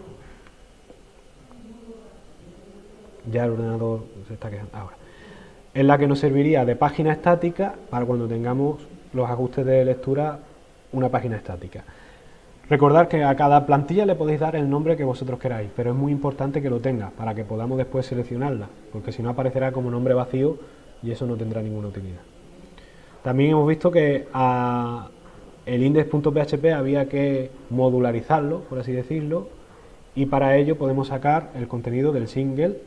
ya el ordenador se está quejando ahora, es la que nos serviría de página estática para cuando tengamos los ajustes de lectura una página estática. Recordad que a cada plantilla le podéis dar el nombre que vosotros queráis, pero es muy importante que lo tenga para que podamos después seleccionarla, porque si no aparecerá como nombre vacío y eso no tendrá ninguna utilidad. También hemos visto que el index.php había que modularizarlo, por así decirlo, y para ello podemos sacar el contenido del single.php.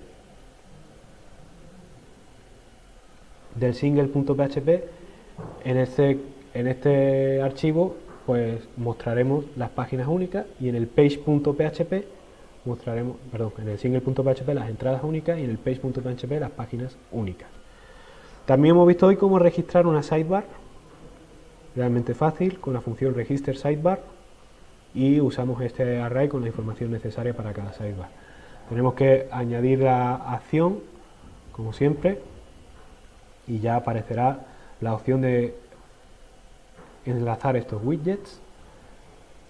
En este archivo pues mostraremos las páginas únicas, y en el page.php mostraremos, en el single.php las entradas únicas, y en el page.php las páginas únicas. También hemos visto hoy cómo registrar una sidebar, realmente fácil, con la función register sidebar, y usamos este array con la información necesaria para cada sidebar. Tenemos que añadir la acción, como siempre, y ya aparecerá la opción de enlazar estos widgets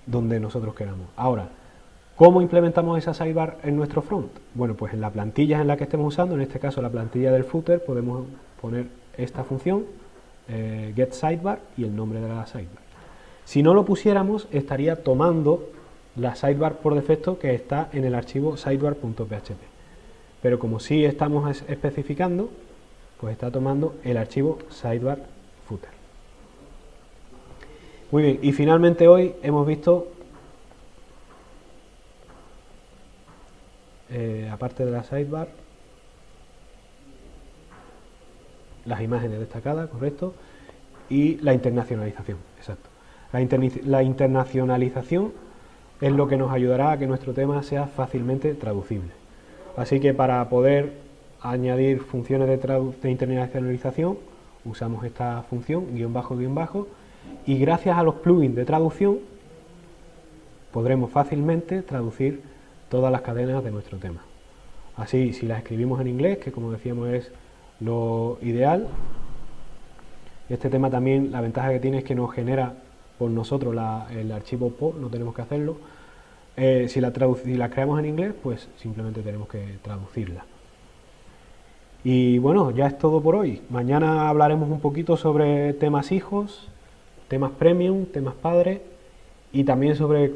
donde nosotros queramos. Ahora, ¿cómo implementamos esa sidebar en nuestro front? Bueno, pues en la plantilla en la que estemos usando, en este caso la plantilla del footer, podemos poner esta función, getSidebar, y el nombre de la sidebar. Si no lo pusiéramos, estaría tomando la sidebar por defecto que está en el archivo sidebar.php. pero como sí estamos especificando, pues está tomando el archivo sidebar footer. Muy bien, y finalmente hoy hemos visto, aparte de la sidebar, las imágenes destacadas, correcto, y la internacionalización, exacto. La internacionalización es lo que nos ayudará a que nuestro tema sea fácilmente traducible. Así que para poder añadir funciones de internacionalización, usamos esta función, guión bajo, y gracias a los plugins de traducción, podremos fácilmente traducir todas las cadenas de nuestro tema. Así, si las escribimos en inglés, que como decíamos es lo ideal, este tema también, la ventaja que tiene es que nos genera por nosotros el archivo PO, no tenemos que hacerlo. Si la creamos en inglés, pues simplemente tenemos que traducirla. Y bueno, ya es todo por hoy. Mañana hablaremos un poquito sobre temas hijos, temas premium, temas padres, y también sobre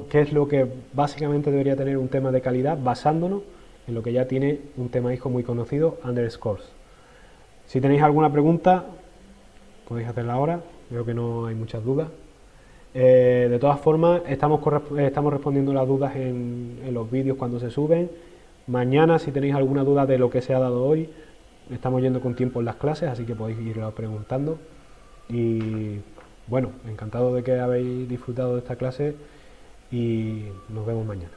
qué es lo que básicamente debería tener un tema de calidad, basándonos en lo que ya tiene un tema hijo muy conocido, Underscores. Si tenéis alguna pregunta, podéis hacerla ahora, veo que no hay muchas dudas. De todas formas, estamos respondiendo las dudas en los vídeos cuando se suben. Mañana, si tenéis alguna duda de lo que se ha dado hoy, estamos yendo con tiempo en las clases, así que podéis irlo preguntando. Y bueno, encantado de que habéis disfrutado de esta clase y nos vemos mañana.